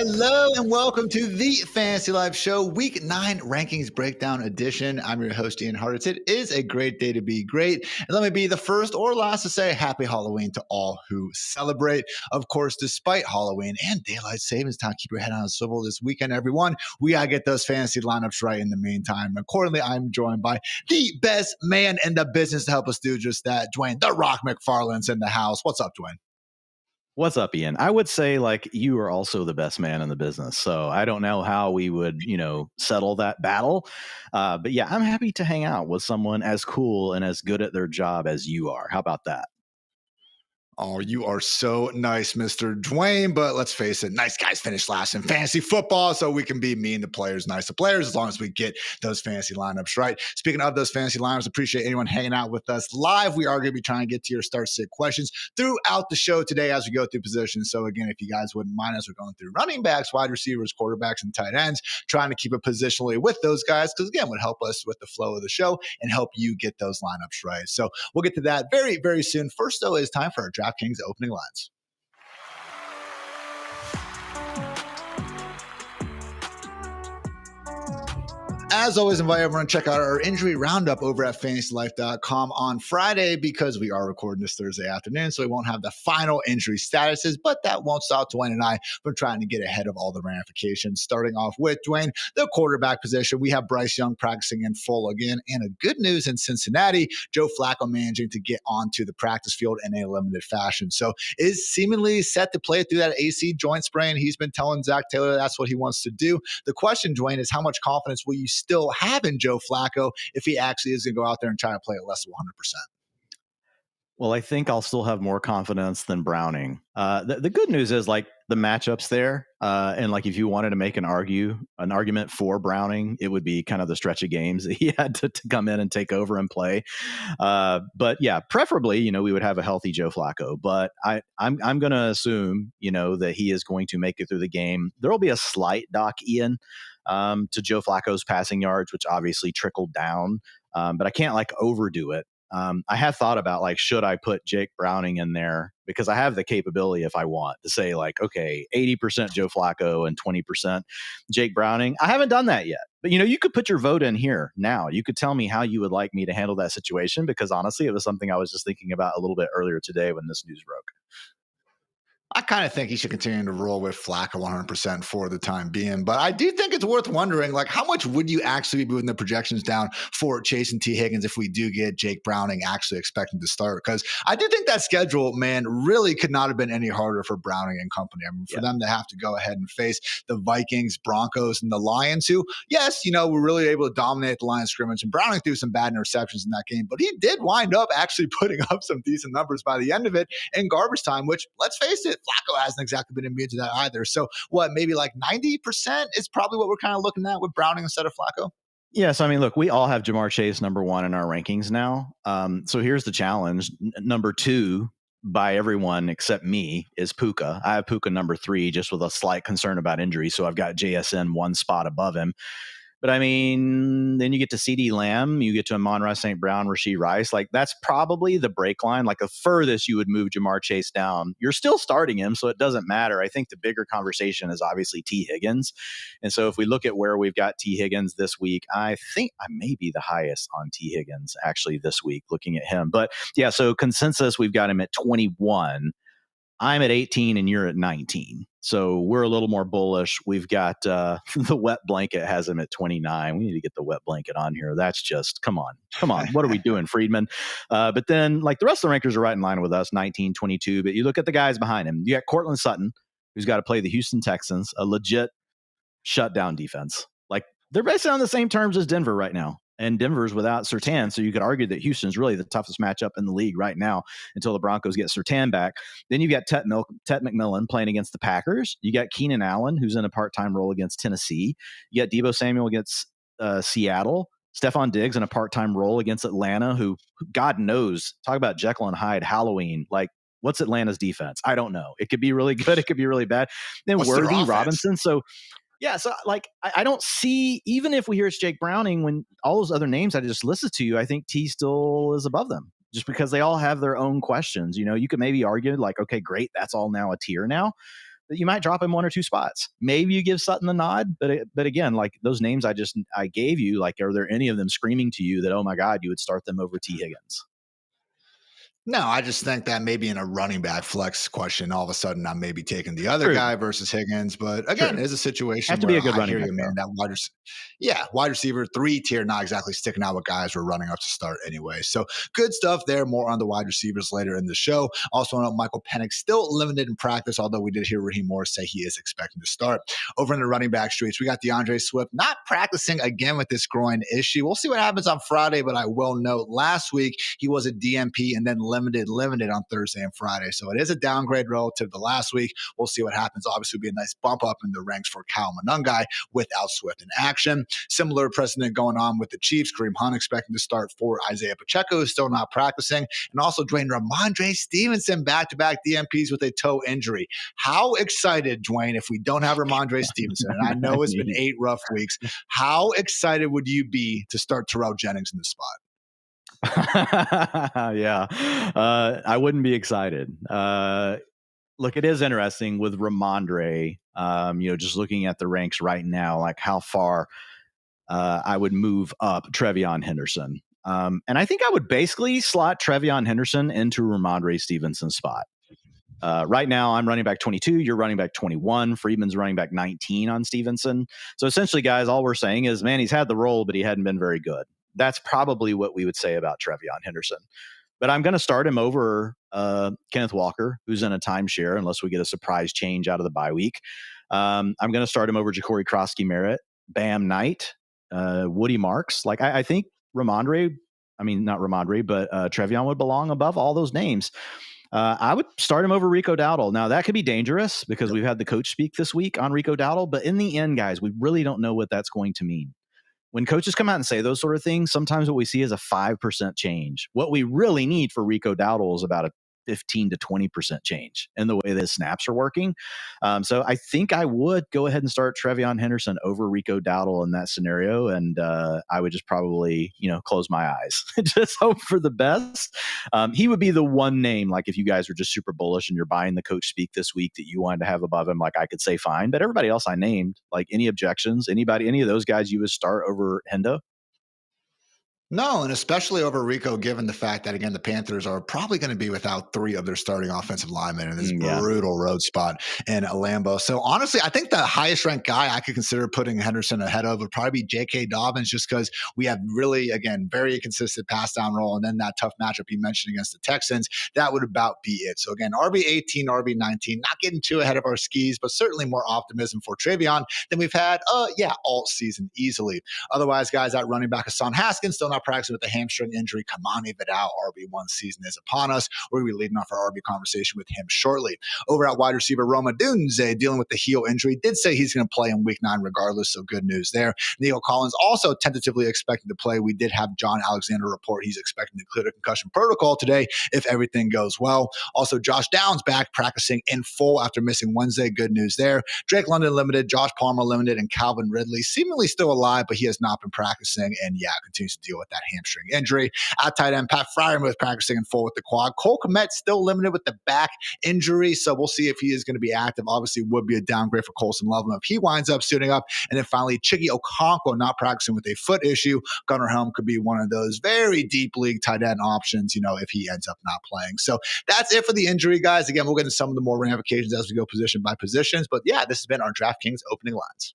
Hello and welcome to the Fantasy Life Show, Week 9 Rankings Breakdown Edition. I'm your host, Ian Hartitz. It is a great day to be great. And let me be the first or last to say happy Halloween to all who celebrate. Of course, despite Halloween and daylight savings time, keep your head on a swivel this weekend, everyone. We got to get those fantasy lineups right in the meantime. Accordingly, I'm joined by the best man in the business to help us do just that, Dwain, the Rock McFarland's in the house. What's up, Dwain? What's up, Ian? I would say you are also the best man in the business. So I don't know how we would, settle that battle. But yeah, I'm happy to hang out with someone as cool and as good at their job as you are. How about that? Oh, you are so nice, Mr. Dwain. But let's face it, nice guys finish last in fantasy football, so we can be mean to players, nice to players, as long as we get those fantasy lineups right. Speaking of those fantasy lineups, appreciate anyone hanging out with us live. We are going to be trying to get to your start-sit questions throughout the show today as we go through positions. So again, if you guys wouldn't mind us, we're going through running backs, wide receivers, quarterbacks, and tight ends, trying to keep it positionally with those guys, because again, would help us with the flow of the show and help you get those lineups right. So we'll get to that very, very soon. First, though, it's time for our DraftKings opening lines. As always, invite everyone to check out our injury roundup over at fantasylife.com on Friday, because we are recording this Thursday afternoon, so we won't have the final injury statuses, but that won't stop Dwain and I from trying to get ahead of all the ramifications. Starting off with Dwain, the quarterback position, we have Bryce Young practicing in full again, and a good news in Cincinnati, Joe Flacco managing to get onto the practice field in a limited fashion. So is seemingly set to play through that AC joint sprain. He's been telling Zach Taylor that's what he wants to do. The question, Dwain, is how much confidence will you still have in Joe Flacco if he actually is going to go out there and try to play at less than 100%? Well, I think I'll still have more confidence than Browning. The good news is the matchups there. And if you wanted to make an argument for Browning, it would be kind of the stretch of games that he had to come in and take over and play. But yeah, preferably, we would have a healthy Joe Flacco. But I'm going to assume, that he is going to make it through the game. There will be a slight dock, Ian, to Joe Flacco's passing yards, which obviously trickled down. But I can't overdo it. I have thought about should I put Jake Browning in there, because I have the capability if I want to say okay, 80% Joe Flacco and 20% Jake Browning. I haven't done that yet, but you could put your vote in here now. You could tell me how you would like me to handle that situation, because honestly, it was something I was just thinking about a little bit earlier today when this news broke. I kind of think he should continue to roll with Flacco 100% for the time being. But I do think it's worth wondering, how much would you actually be moving the projections down for Chase and T. Higgins if we do get Jake Browning actually expecting to start? Because I do think that schedule, man, really could not have been any harder for Browning and company. I mean, for them to have to go ahead and face the Vikings, Broncos, and the Lions, who, yes, were really able to dominate the Lions scrimmage. And Browning threw some bad interceptions in that game, but he did wind up actually putting up some decent numbers by the end of it in garbage time, which, let's face it, Flacco hasn't exactly been immune to that either. So maybe 90% is probably what we're kind of looking at with Browning instead of Flacco? Yes. I mean, look, we all have Jamar Chase number 1 in our rankings now. So here's the challenge. Number 2 by everyone except me is Puka. I have Puka number 3 just with a slight concern about injury. So I've got JSN 1 spot above him. But I mean, then you get to CeeDee Lamb, you get to Amon-Ra St. Brown, Rashee Rice. That's probably the break line. The furthest you would move Jamar Chase down. You're still starting him, so it doesn't matter. I think the bigger conversation is obviously T. Higgins. And so if we look at where we've got T. Higgins this week, I think I may be the highest on T. Higgins actually this week, looking at him. But yeah, so consensus, we've got him at 21. I'm at 18 and you're at 19. So we're a little more bullish. We've got the wet blanket has him at 29. We need to get the wet blanket on here. That's just, come on. What are we doing, Friedman? But then the rest of the rankers are right in line with us, 19, 22. But you look at the guys behind him. You got Cortland Sutton, who's got to play the Houston Texans, a legit shutdown defense. They're basically on the same terms as Denver right now. And Denver's without Surtain, so you could argue that Houston's really the toughest matchup in the league right now until the Broncos get Surtain back. Then you got Tet McMillan playing against the Packers. You got Keenan Allen, who's in a part-time role against Tennessee. You got Deebo Samuel against Seattle. Stephon Diggs in a part-time role against Atlanta, who God knows, talk about Jekyll and Hyde Halloween. What's Atlanta's defense? I don't know. It could be really good. It could be really bad. Then Worthy, Robinson. So yeah, so I don't see, even if we hear it's Jake Browning, when all those other names I just listed to you, I think T still is above them, just because they all have their own questions. You could maybe argue okay, great, that's all now a tier now. that you might drop him 1 or 2 spots. Maybe you give Sutton the nod, but again, like those names I gave you, like, are there any of them screaming to you that, oh my God, you would start them over T. Higgins? No, I just think that maybe in a running back flex question, all of a sudden I'm maybe taking the other True. guy versus Higgins. But again, True. it's a situation Have to where be a good I running hear back, you, man. though. Wide receiver 3 tier, not exactly sticking out with guys we're running up to start anyway. So good stuff there. More on the wide receivers later in the show. Also, on Michael Penix still limited in practice, although we did hear Raheem Morris say he is expecting to start. Over in the running back streets, we got DeAndre Swift not practicing again with this groin issue. We'll see what happens on Friday, but I will note last week he was a DNP and then limited on Thursday and Friday. So it is a downgrade relative to last week. We'll see what happens. Obviously, it'll be a nice bump up in the ranks for Kyle Monangai without Swift in action. Similar precedent going on with the Chiefs. Kareem Hunt expecting to start for Isaiah Pacheco, who's still not practicing. And also Dwayne Ramondre Stevenson back-to-back DNPs with a toe injury. How excited, Dwayne, if we don't have Ramondre Stevenson, and I know it's been 8 rough weeks, how excited would you be to start Terrell Jennings in the spot? Yeah, I wouldn't be excited. Look, it is interesting with Ramondre, just looking at the ranks right now, like how far I would move up Trevion Henderson. And I think I would basically slot Trevion Henderson into Ramondre Stevenson's spot. Right now, I'm running back 22. You're running back 21. Friedman's running back 19 on Stevenson. So essentially, guys, all we're saying is, man, he's had the role, but he hadn't been very good. That's probably what we would say about Trevion Henderson. But I'm going to start him over Kenneth Walker, who's in a timeshare, unless we get a surprise change out of the bye week. I'm going to start him over Ja'Cory Krosky-Merritt, Bam Knight, Woody Marks. Like, I think Trevion would belong above all those names. I would start him over Rico Dowdle. Now, that could be dangerous because we've had the coach speak this week on Rico Dowdle. But in the end, guys, we really don't know what that's going to mean. When coaches come out and say those sort of things, sometimes what we see is a 5% change. What we really need for Rico Dowdle is about a 15 to 20% change in the way that snaps are working. So I think I would go ahead and start Trevion Henderson over Rico Dowdle in that scenario. And I would just probably, close my eyes, just hope for the best. He would be the one name, like if you guys were just super bullish and you're buying the coach speak this week that you wanted to have above him, like I could say fine. But everybody else I named, like any objections, any of those guys you would start over Hendo? No, and especially over Rico, given the fact that, again, the Panthers are probably going to be without 3 of their starting offensive linemen in this brutal road spot in Lambeau. So, honestly, I think the highest ranked guy I could consider putting Henderson ahead of would probably be J.K. Dobbins, just because we have really, again, very consistent pass down role. And then that tough matchup you mentioned against the Texans, that would about be it. So, again, RB18, RB19, not getting too ahead of our skis, but certainly more optimism for Trevion than we've had, all season easily. Otherwise, guys, at running back, Hassan Haskins, still not practicing with a hamstring injury. Kimani Vidal, RB1 season is upon us. We're going to be leading off our RB conversation with him shortly. Over at wide receiver, Roma Dunze, dealing with the heel injury, did say he's going to play in week 9 regardless, so good news there. Neil Collins also tentatively expecting to play. We did have John Alexander report he's expecting to clear the concussion protocol today if everything goes well. Also, Josh Downs back practicing in full after missing Wednesday. Good news there. Drake London limited, Josh Palmer limited, and Calvin Ridley seemingly still alive, but he has not been practicing and continues to deal with that hamstring injury. At tight end, Pat Freiermuth practicing in full with the quad. Cole Kmet still limited with the back injury, so we'll see if he is going to be active. Obviously, would be a downgrade for Colson Loveland if he winds up suiting up. And then finally, Chiggy Okonkwo not practicing with a foot issue. Gunnar Helm could be one of those very deep league tight end options, if he ends up not playing. So that's it for the injury, guys. Again, we'll get into some of the more ramifications as we go position by positions. But this has been our DraftKings opening lines.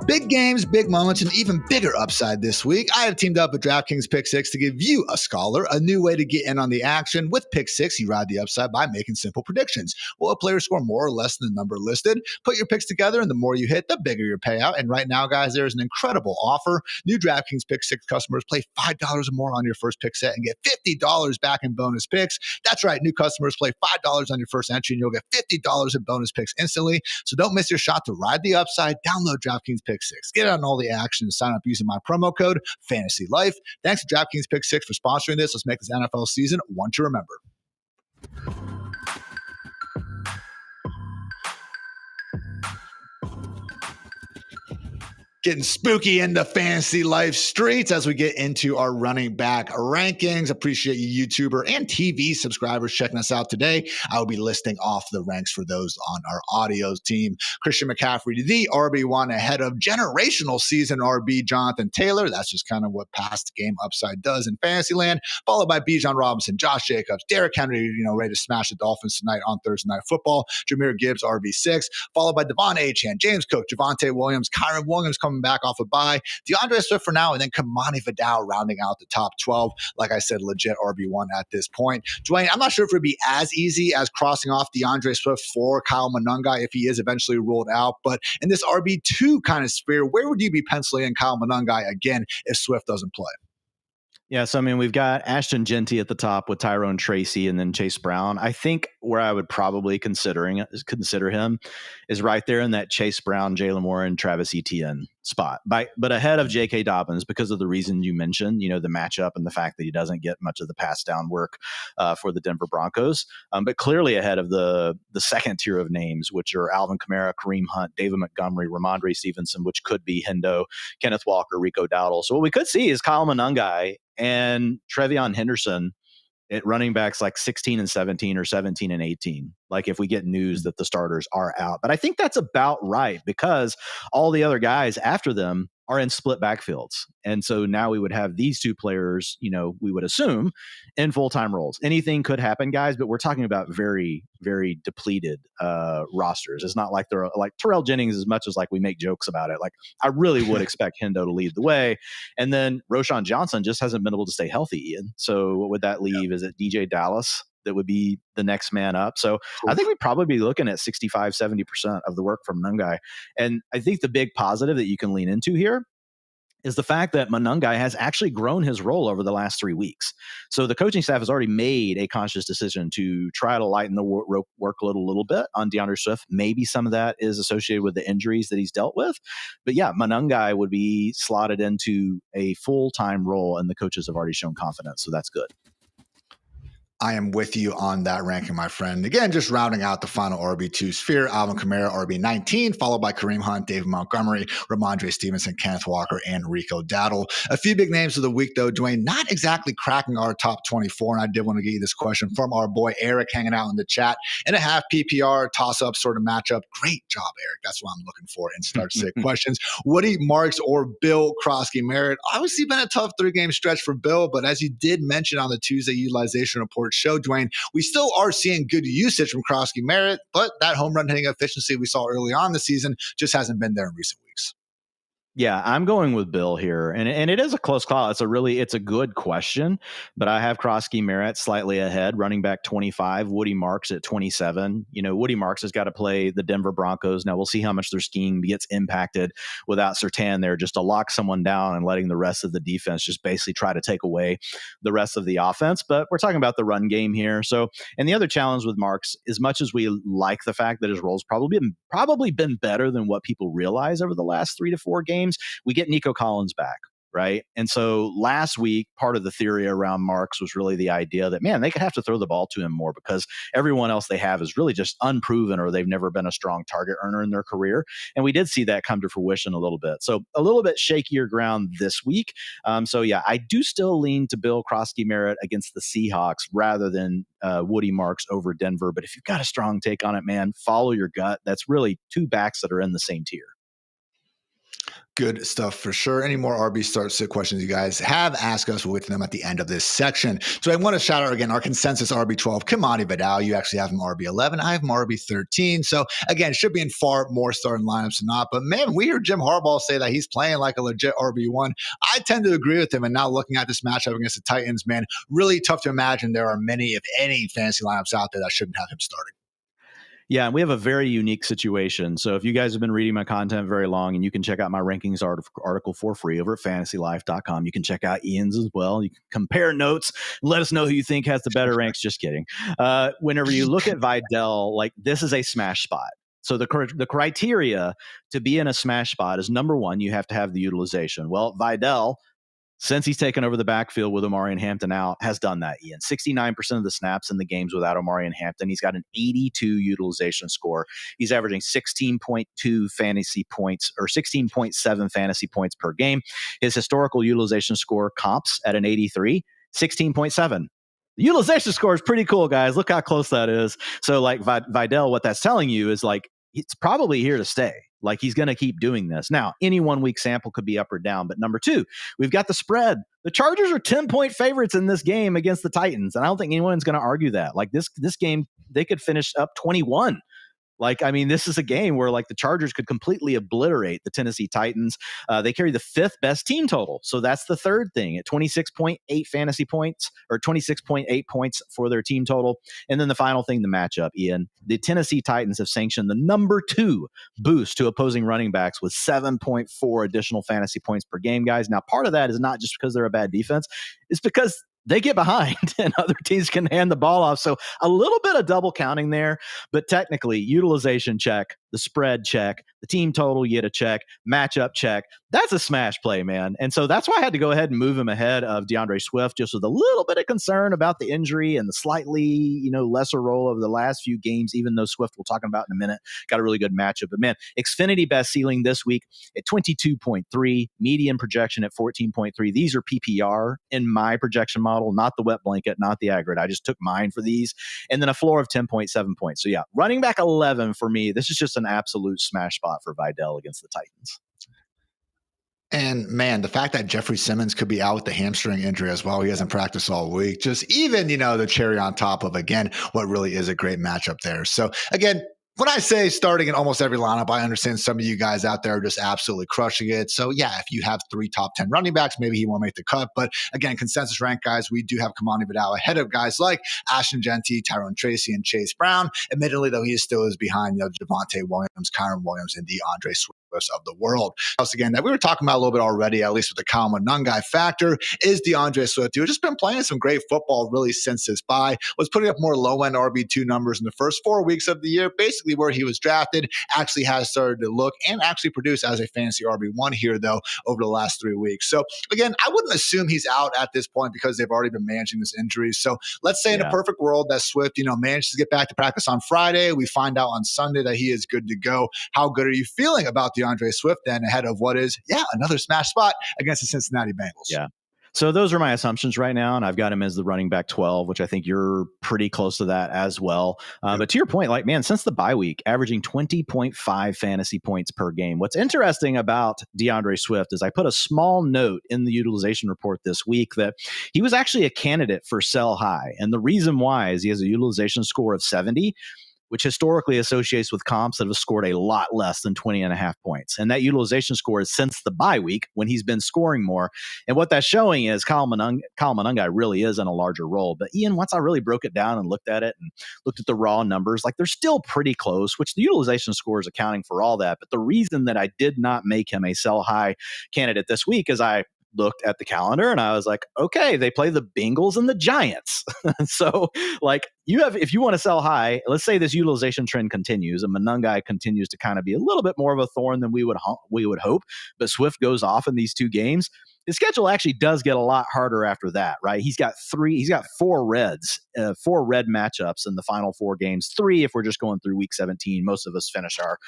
Big games, big moments, and even bigger upside this week. I have teamed up with DraftKings Pick 6 to give you, a scholar, a new way to get in on the action. With Pick 6, you ride the upside by making simple predictions. Will a player score more or less than the number listed? Put your picks together, and the more you hit, the bigger your payout. And right now, guys, there is an incredible offer. New DraftKings Pick 6 customers play $5 or more on your first pick set and get $50 back in bonus picks. That's right. New customers play $5 on your first entry, and you'll get $50 in bonus picks instantly. So don't miss your shot to ride the upside. Download DraftKings Pick 6. Get on all the action and sign up using my promo code FANTASYLIFE. Thanks to DraftKings Pick 6 for sponsoring this. Let's make this NFL season one to remember. Getting spooky in the fantasy life streets as we get into our running back rankings. Appreciate you, YouTuber and TV subscribers, checking us out today. I will be listing off the ranks for those on our audio team. Christian McCaffrey, the RB1, ahead of generational season RB Jonathan Taylor. That's just kind of what past game upside does in Fantasyland. Followed by Bijan Robinson, Josh Jacobs, Derrick Henry, ready to smash the Dolphins tonight on Thursday Night Football. Jameer Gibbs, RB6. Followed by Devon Achane, James Cook, Javonte Williams, Kyron Williams coming back off a bye, DeAndre Swift for now, and then Kimani Vidal rounding out the top 12. Like I said, legit RB1 at this point. Dwayne, I'm not sure if it would be as easy as crossing off DeAndre Swift for Kyle Monunga if he is eventually ruled out, but in this RB2 kind of sphere, where would you be penciling in Kyle Monunga again if Swift doesn't play? Yeah, so I mean, we've got Ashton Genty at the top with Tyrone Tracy and then Chase Brown. I think where I would probably consider him is right there in that Chase Brown, Jalen Moore, and Travis Etienne spot, but ahead of J.K. Dobbins because of the reason you mentioned, the matchup and the fact that he doesn't get much of the pass down work for the Denver Broncos, but clearly ahead of the second tier of names, which are Alvin Kamara, Kareem Hunt, David Montgomery, Ramondre Stevenson, which could be Hendo, Kenneth Walker, Rico Dowdle. So what we could see is Kyle Monunga and Trevion Henderson at running backs like 16 and 17 or 17 and 18, like if we get news that the starters are out. But I think that's about right because all the other guys after them are in split backfields. And so now we would have these two players, we would assume in full-time roles. Anything could happen, guys, but we're talking about very, very depleted rosters. It's not like they're like Terrell Jennings, as much as like we make jokes about it. Like I really would expect Hendo to lead the way. And then Roshan Johnson just hasn't been able to stay healthy, Ian. So what would that leave? Is it DJ Dallas that would be the next man up? So I think we'd probably be looking at 65, 70% of the work from Nungai. And I think the big positive that you can lean into here is the fact that Monunga has actually grown his role over the last 3 weeks. So the coaching staff has already made a conscious decision to try to lighten the workload a little bit on DeAndre Swift. Maybe some of that is associated with the injuries that he's dealt with. But yeah, Monunga would be slotted into a full-time role, and the coaches have already shown confidence. So that's good. I am with you on that ranking, my friend. Again, just rounding out the final RB2 sphere, Alvin Kamara, RB19, followed by Kareem Hunt, David Montgomery, Ramondre Stevenson, Kenneth Walker, and Rico Dowdle. A few big names of the week, though, Dwayne, not exactly cracking our top 24. And I did want to get you this question from our boy Eric hanging out in the chat. In a half PPR, toss-up sort of matchup. Great job, Eric. That's what I'm looking for in start sit questions. Woody Marks or Bill Krosky Merritt? Obviously been a tough 3-game stretch for Bill, but as you did mention on the Tuesday utilization report show, Dwayne, we still are seeing good usage from Krosky Merritt, but that home run hitting efficiency we saw early on the season just hasn't been there in recent weeks. Yeah, I'm going with Bill here, and it is a close call. It's a good question, but I have Krosky Merritt slightly ahead, running back 25, Woody Marks at 27. Woody Marks has got to play the Denver Broncos. Now we'll see how much their scheme gets impacted without Surtain there, just to lock someone down and letting the rest of the defense just basically try to take away the rest of the offense. But we're talking about the run game here. So, and the other challenge with Marks, as much as we like the fact that his role's probably been better than what people realize over the last 3 to 4 games. We get Nico Collins back, right? And so last week, part of the theory around Marks was really the idea that, man, they could have to throw the ball to him more because everyone else they have is really just unproven or they've never been a strong target earner in their career. And we did see that come to fruition a little bit. So a little bit shakier ground this week. So yeah, I do still lean to Bill Krosky Merritt against the Seahawks rather than Woody Marks over Denver. But if you've got a strong take on it, man, follow your gut. That's really two backs that are in the same tier. Good stuff for sure. Any more RB start sit questions you guys have, ask us. We'll get to them at the end of this section. So I want to shout out again our consensus RB12, Kimani Vidal. You actually have him RB11. I have him RB13. So again, should be in far more starting lineups than not. But man, we hear Jim Harbaugh say that he's playing like a legit RB1. I tend to agree with him. And now looking at this matchup against the Titans, man, really tough to imagine there are many, if any, fantasy lineups out there that shouldn't have him starting. Yeah, and we have a very unique situation. So if you guys have been reading my content very long, and you can check out my rankings article for free over at fantasylife.com. You can check out Ian's as well. You can compare notes. Let us know who you think has the better ranks. Just kidding. Whenever you look at Vidal, like this is a smash spot. So the criteria to be in a smash spot is number one, you have to have the utilization. Well, Vidal since he's taken over the backfield with Omari and Hampton out, has done that, Ian. 69% of the snaps in the games without Omari and Hampton. He's got an 82 utilization score. He's averaging 16.2 fantasy points or 16.7 fantasy points per game. His historical utilization score comps at an 83, 16.7. The utilization score is pretty cool, guys. Look how close that is. So like Vidal, what that's telling you is like, it's probably here to stay. Like he's going to keep doing this. Now, any 1 week sample could be up or down. But number two, we've got the spread. The Chargers are 10-point favorites in this game against the Titans. And I don't think anyone's going to argue that. Like this game, they could finish up 21. Like, I mean, this is a game where like the Chargers could completely obliterate the Tennessee Titans. They carry the 5th best team total. So that's the third thing at 26.8 fantasy points or 26.8 points for their team total. And then the final thing, the matchup, Ian, the Tennessee Titans have sanctioned the number 2 boost to opposing running backs with 7.4 additional fantasy points per game, guys. Now, part of that is not just because they're a bad defense. It's because they get behind and other teams can hand the ball off. So a little bit of double counting there, but technically utilization check, the spread check, the team total, you get a check, matchup check. That's a smash play, man. And so that's why I had to go ahead and move him ahead of DeAndre Swift, just with a little bit of concern about the injury and the slightly, lesser role of the last few games, even though Swift we'll talk about in a minute, got a really good matchup. But man, Xfinity best ceiling this week at 22.3, median projection at 14.3. These are PPR in my projection model, not the wet blanket, not the aggregate. I just took mine for these. And then a floor of 10.7 points. So yeah, running back 11 for me. This is just an absolute smash spot for Vidal against the Titans. And man, the fact that Jeffrey Simmons could be out with the hamstring injury as well, he hasn't practiced all week, just even, the cherry on top of, again, what really is a great matchup there. So again, when I say starting in almost every lineup, I understand some of you guys out there are just absolutely crushing it. So yeah, if you have 3 top 10 running backs, maybe he won't make the cut. But again, consensus rank guys, we do have Kimani Vidal ahead of guys like Ashton Genty, Tyrone Tracy, and Chase Brown. Admittedly, though, he still is behind Javonte Williams, Kyron Williams, and DeAndre Swift of the world. Once again, that we were talking about a little bit already, at least with the Kyle Monangai factor, is DeAndre Swift, who's just been playing some great football really since his bye, was putting up more low-end RB2 numbers in the first 4 weeks of the year, basically where he was drafted, actually has started to look and actually produce as a fantasy RB1 here, though, over the last 3 weeks. So again, I wouldn't assume he's out at this point because they've already been managing this injury. So let's say in a perfect world that Swift, manages to get back to practice on Friday. We find out on Sunday that he is good to go. How good are you feeling about DeAndre Swift then ahead of what is, another smash spot against the Cincinnati Bengals? Yeah. So those are my assumptions right now, and I've got him as the running back 12, which I think you're pretty close to that as well. But to your point, like, man, since the bye week, averaging 20.5 fantasy points per game. What's interesting about DeAndre Swift is I put a small note in the utilization report this week that he was actually a candidate for sell high. And the reason why is he has a utilization score of 70, which historically associates with comps that have scored a lot less than 20.5 points. And that utilization score is since the bye week when he's been scoring more. And what that's showing is Kyle Monangai really is in a larger role. But Ian, once I really broke it down and looked at it and looked at the raw numbers, like they're still pretty close, which the utilization score is accounting for all that. But the reason that I did not make him a sell high candidate this week is I looked at the calendar and I was like, okay, they play the Bengals and the Giants. So like if you want to sell high, let's say this utilization trend continues and Monangai continues to kind of be a little bit more of a thorn than we would hope, but Swift goes off in these 2 games. His schedule actually does get a lot harder after that, right? He's got 4 red matchups in the final 4 games, 3 if we're just going through week 17. Most of us finish our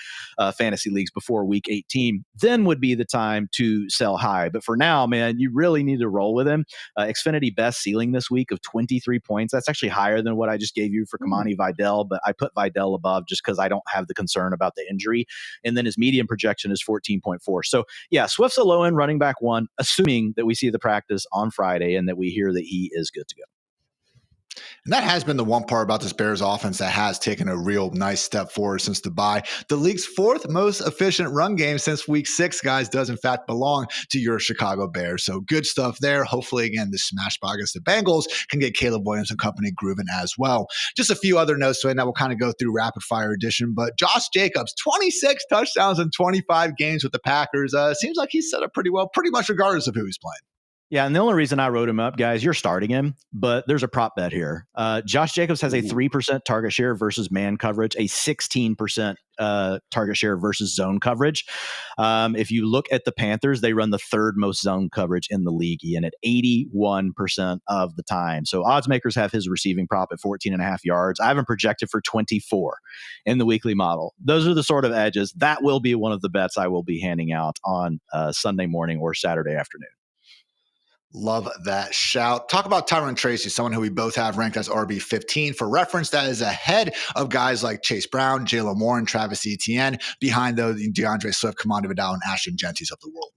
fantasy leagues before week 18. Then would be the time to sell high. But for now, man, you really need to roll with him. Xfinity best ceiling this week of 23 points. That's actually higher than what I just gave you for Kimani Vidal, but I put Vidal above just because I don't have the concern about the injury. And then his median projection is 14.4. So yeah, Swift's a low-end running back 1, assuming that we see the practice on Friday and that we hear that he is good to go. And that has been the one part about this Bears offense that has taken a real nice step forward since the bye. The league's 4th most efficient run game since week 6, guys, does in fact belong to your Chicago Bears. So good stuff there. Hopefully, again, this smash spot against the Bengals can get Caleb Williams and company grooving as well. Just a few other notes, so now we'll kind of go through rapid fire edition. But Josh Jacobs, 26 touchdowns in 25 games with the Packers. Seems like he's set up pretty well, pretty much regardless of who he's playing. Yeah, and the only reason I wrote him up, guys, you're starting him, but there's a prop bet here. Josh Jacobs has a 3% target share versus man coverage, a 16% target share versus zone coverage. If you look at the Panthers, they run the third most zone coverage in the league, Ian, at 81% of the time. So odds makers have his receiving prop at 14.5 yards. I haven't projected for 24 in the weekly model. Those are the sort of edges. That will be one of the bets I will be handing out on Sunday morning or Saturday afternoon. Love that shout. Talk about Tyrone Tracy, someone who we both have ranked as RB15. For reference, that is ahead of guys like Chase Brown, Jaylen Warren, Travis Etienne, behind those DeAndre Swift, Kimani Vidal, and Ashton Gentis of the world.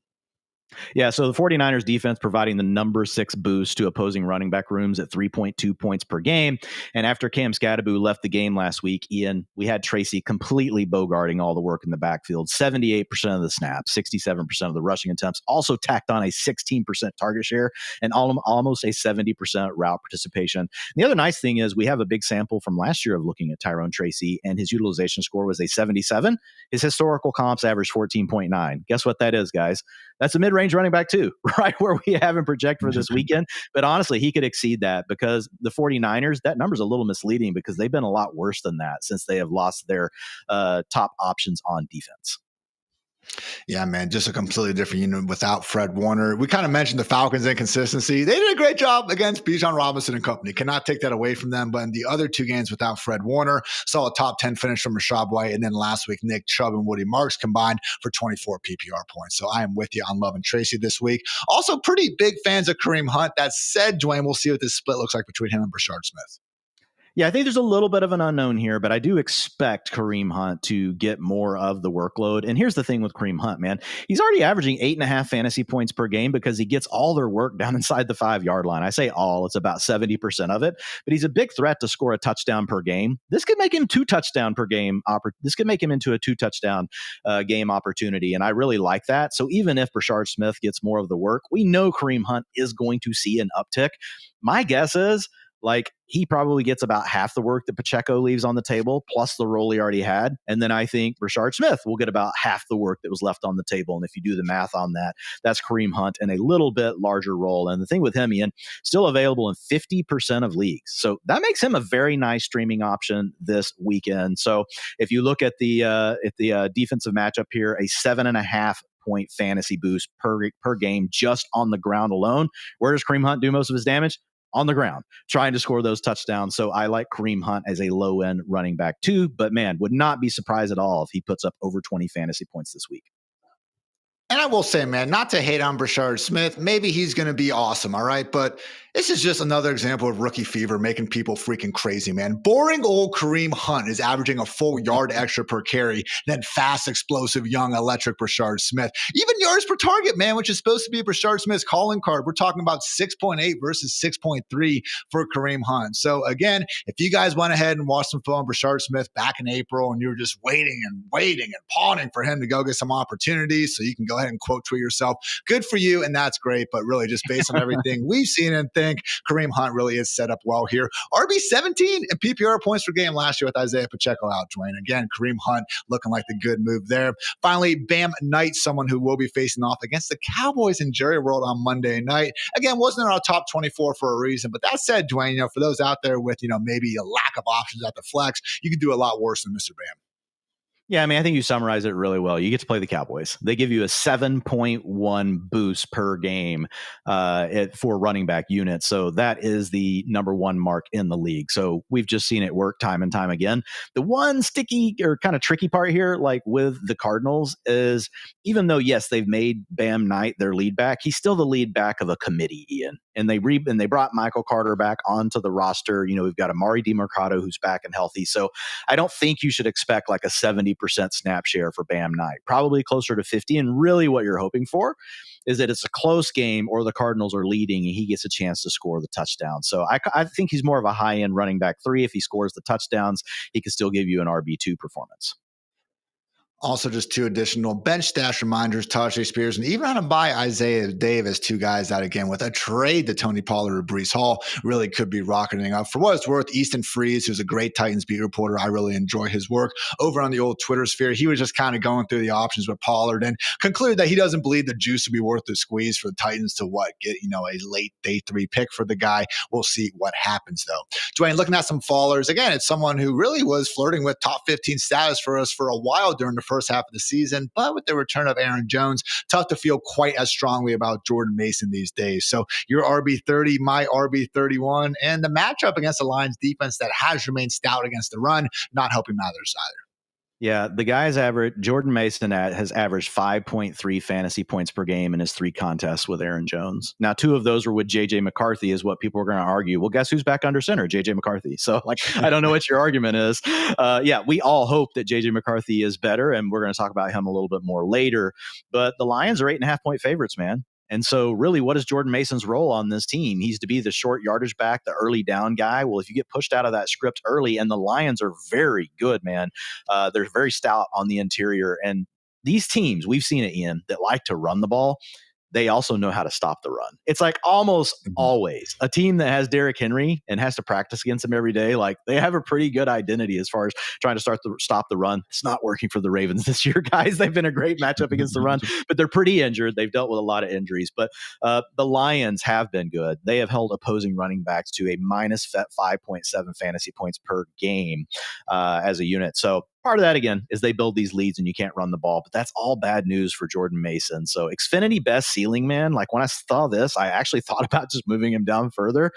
Yeah, so the 49ers defense providing the number 6 boost to opposing running back rooms at 3.2 points per game. And after Cam Scadaboo left the game last week, Ian, we had Tracy completely bogarting all the work in the backfield, 78% of the snaps, 67% of the rushing attempts, also tacked on a 16% target share and almost a 70% route participation. And the other nice thing is we have a big sample from last year of looking at Tyrone Tracy, and his utilization score was a 77. His historical comps averaged 14.9. Guess what that is, guys? That's a mid-range running back too, right where we have him project for this weekend. But honestly, he could exceed that because the 49ers, that number's a little misleading because they've been a lot worse than that since they have lost their top options on defense. Yeah, man, just a completely different unit without Fred Warner. We kind of mentioned the Falcons' inconsistency. They did a great job against Bijan Robinson and company. Cannot take that away from them. But in the other two games without Fred Warner, saw a top 10 finish from Rachaad White. And then last week, Nick Chubb and Woody Marks combined for 24 PPR points. So I am with you on Love and Tracy this week. Also, pretty big fans of Kareem Hunt. That said, Dwayne, we'll see what this split looks like between him and Brashard Smith. Yeah, I think there's a little bit of an unknown here, but I do expect Kareem Hunt to get more of the workload. And here's the thing with Kareem Hunt, man. He's already averaging 8.5 fantasy points per game because he gets all their work down inside the 5-yard line. I say all, it's about 70% of it, but he's a big threat to score a touchdown per game. This could make him 2 touchdown per game. This could make him into a 2 touchdown game opportunity. And I really like that. So even if Brashard Smith gets more of the work, we know Kareem Hunt is going to see an uptick. My guess is, he probably gets about half the work that Pacheco leaves on the table, plus the role he already had. And then I think Brashard Smith will get about half the work that was left on the table. And if you do the math on that, that's Kareem Hunt in a little bit larger role. And the thing with him, Ian, still available in 50% of leagues. So that makes him a very nice streaming option this weekend. So if you look at the defensive matchup here, a 7.5 point fantasy boost per game just on the ground alone. Where does Kareem Hunt do most of his damage? On the ground, trying to score those touchdowns. So I like Kareem Hunt as a low-end running back too, but man, would not be surprised at all if he puts up over 20 fantasy points this week. And I will say, man, not to hate on Brashard Smith, maybe he's going to be awesome, all right? But this is just another example of rookie fever making people freaking crazy, man. Boring old Kareem Hunt is averaging a full yard extra per carry than fast, explosive, young, electric Brashard Smith. Even yards per target, man, which is supposed to be Brashard Smith's calling card. We're talking about 6.8 versus 6.3 for Kareem Hunt. So again, if you guys went ahead and watched some film on Brashard Smith back in April and you were just waiting and pawning for him to go get some opportunities so you can go ahead and quote tweet yourself, good for you, and that's great. But really, just based on everything we've seen and think, Kareem Hunt really is set up well here. RB17 and PPR points per game last year with Isaiah Pacheco out, Dwayne. Again, Kareem Hunt looking like the good move there. Finally, Bam Knight, someone who will be facing off against the Cowboys in Jerry World on Monday night. Again, wasn't in our top 24 for a reason. But that said, Dwayne, for those out there with, maybe a lack of options at the flex, you could do a lot worse than Mr. Bam. Yeah, I mean, I think you summarized it really well. You get to play the Cowboys. They give you a 7.1 boost per game for running back units. So that is the number one mark in the league. So we've just seen it work time and time again. The one sticky or kind of tricky part here, like with the Cardinals, is even though, yes, they've made Bam Knight their lead back, he's still the lead back of a committee, Ian. And they brought Michael Carter back onto the roster. We've got Amari DiMercato who's back and healthy. So I don't think you should expect like a 70% snap share for Bam Knight, probably closer to 50. And really what you're hoping for is that it's a close game or the Cardinals are leading and he gets a chance to score the touchdown. So I think he's more of a high-end running back 3. If he scores the touchdowns, he can still give you an RB2 performance. Also, just two additional bench stash reminders: Tajay Spears and even on a buy Isaiah Davis, two guys that, again, with a trade to Tony Pollard or Brees Hall, really could be rocketing up. For what it's worth, Easton Freeze, who's a great Titans beat reporter, I really enjoy his work over on the old Twitter sphere. He was just kind of going through the options with Pollard and concluded that he doesn't believe the juice would be worth the squeeze for the Titans to get a late day 3 pick for the guy. We'll see what happens, though. Dwayne, looking at some fallers, again, it's someone who really was flirting with top 15 status for us for a while during the first half of the season, but with the return of Aaron Jones, tough to feel quite as strongly about Jordan Mason these days. So your RB30, my RB31, and the matchup against the Lions defense that has remained stout against the run, not helping matters either. Yeah, the guy's Jordan Mason has averaged 5.3 fantasy points per game in his 3 contests with Aaron Jones. Now, 2 of those were with JJ McCarthy, is what people are going to argue. Well, guess who's back under center? JJ McCarthy. So, I don't know what your argument is. Yeah, we all hope that JJ McCarthy is better, and we're going to talk about him a little bit more later. But the Lions are 8.5-point favorites, man. And so really, what is Jordan Mason's role on this team? He's to be the short yardage back, the early down guy. Well, if you get pushed out of that script early, and the Lions are very good, man. They're very stout on the interior. And these teams, we've seen it, Ian, that like to run the ball, they also know how to stop the run. It's like almost always a team that has Derrick Henry and has to practice against him every day. Like, they have a pretty good identity as far as trying to stop the run. It's not working for the Ravens this year, guys. They've been a great matchup against the run, but they're pretty injured. They've dealt with a lot of injuries, but the Lions have been good. They have held opposing running backs to a minus 5.7 fantasy points per game as a unit. So part of that, again, is they build these leads and you can't run the ball, but that's all bad news for Jordan Mason. So Xfinity best ceiling, man. Like, when I saw this, I actually thought about just moving him down further.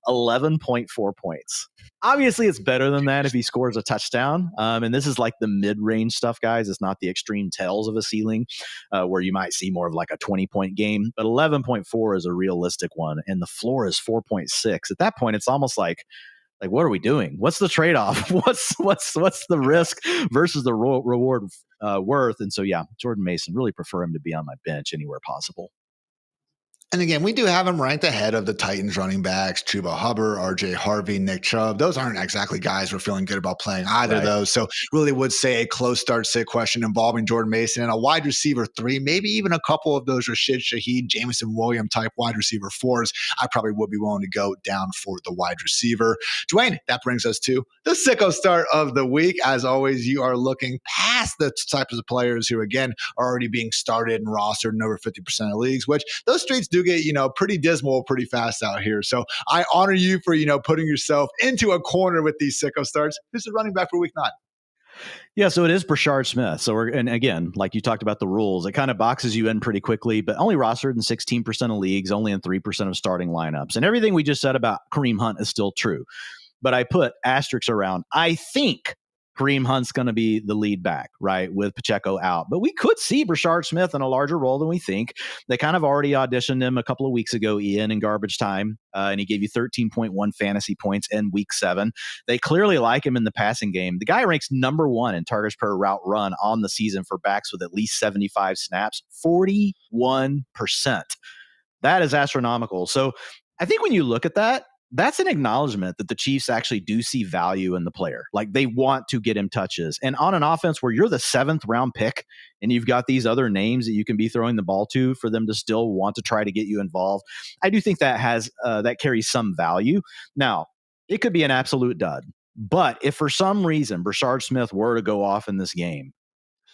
11.4 points. Obviously, it's better than that if he scores a touchdown. And this is like the mid-range stuff, guys. It's not the extreme tails of a ceiling where you might see more of like a 20-point game. But 11.4 is a realistic one. And the floor is 4.6. At that point, it's almost like, what are we doing? What's the trade-off? What's the risk versus the reward worth? And so, yeah, Jordan Mason, really prefer him to be on my bench anywhere possible. And again, we do have him ranked ahead of the Titans running backs, Chuba Hubbard, RJ Harvey, Nick Chubb. Those aren't exactly guys we're feeling good about playing either of those. So really would say a close start sit question involving Jordan Mason and a wide receiver 3, maybe even a couple of those Rashid Shaheed, Jameson Williams type wide receiver 4s. I probably would be willing to go down for the wide receiver. Dwayne, that brings us to the sicko start of the week. As always, you are looking past the types of players who, again, are already being started and rostered in over 50% of leagues, which those streets do get, pretty dismal pretty fast out here. So I honor you for, putting yourself into a corner with these sicko starts. Who's the running back for week 9? Yeah, so it is Brashard Smith. And again, like you talked about the rules, it kind of boxes you in pretty quickly, but only rostered in 16% of leagues, only in 3% of starting lineups. And everything we just said about Kareem Hunt is still true. But I put asterisks around, I think Kareem Hunt's going to be the lead back, right, with Pacheco out. But we could see Brashard Smith in a larger role than we think. They kind of already auditioned him a couple of weeks ago, Ian, in garbage time, and he gave you 13.1 fantasy points in week 7. They clearly like him in the passing game. The guy ranks number 1 in targets per route run on the season for backs with at least 75 snaps, 41%. That is astronomical. So I think when you look at that, that's an acknowledgement that the Chiefs actually do see value in the player. Like, they want to get him touches. And on an offense where you're the 7th round pick and you've got these other names that you can be throwing the ball to for them to still want to try to get you involved, I do think that that carries some value. Now, it could be an absolute dud. But if for some reason Brashard Smith were to go off in this game,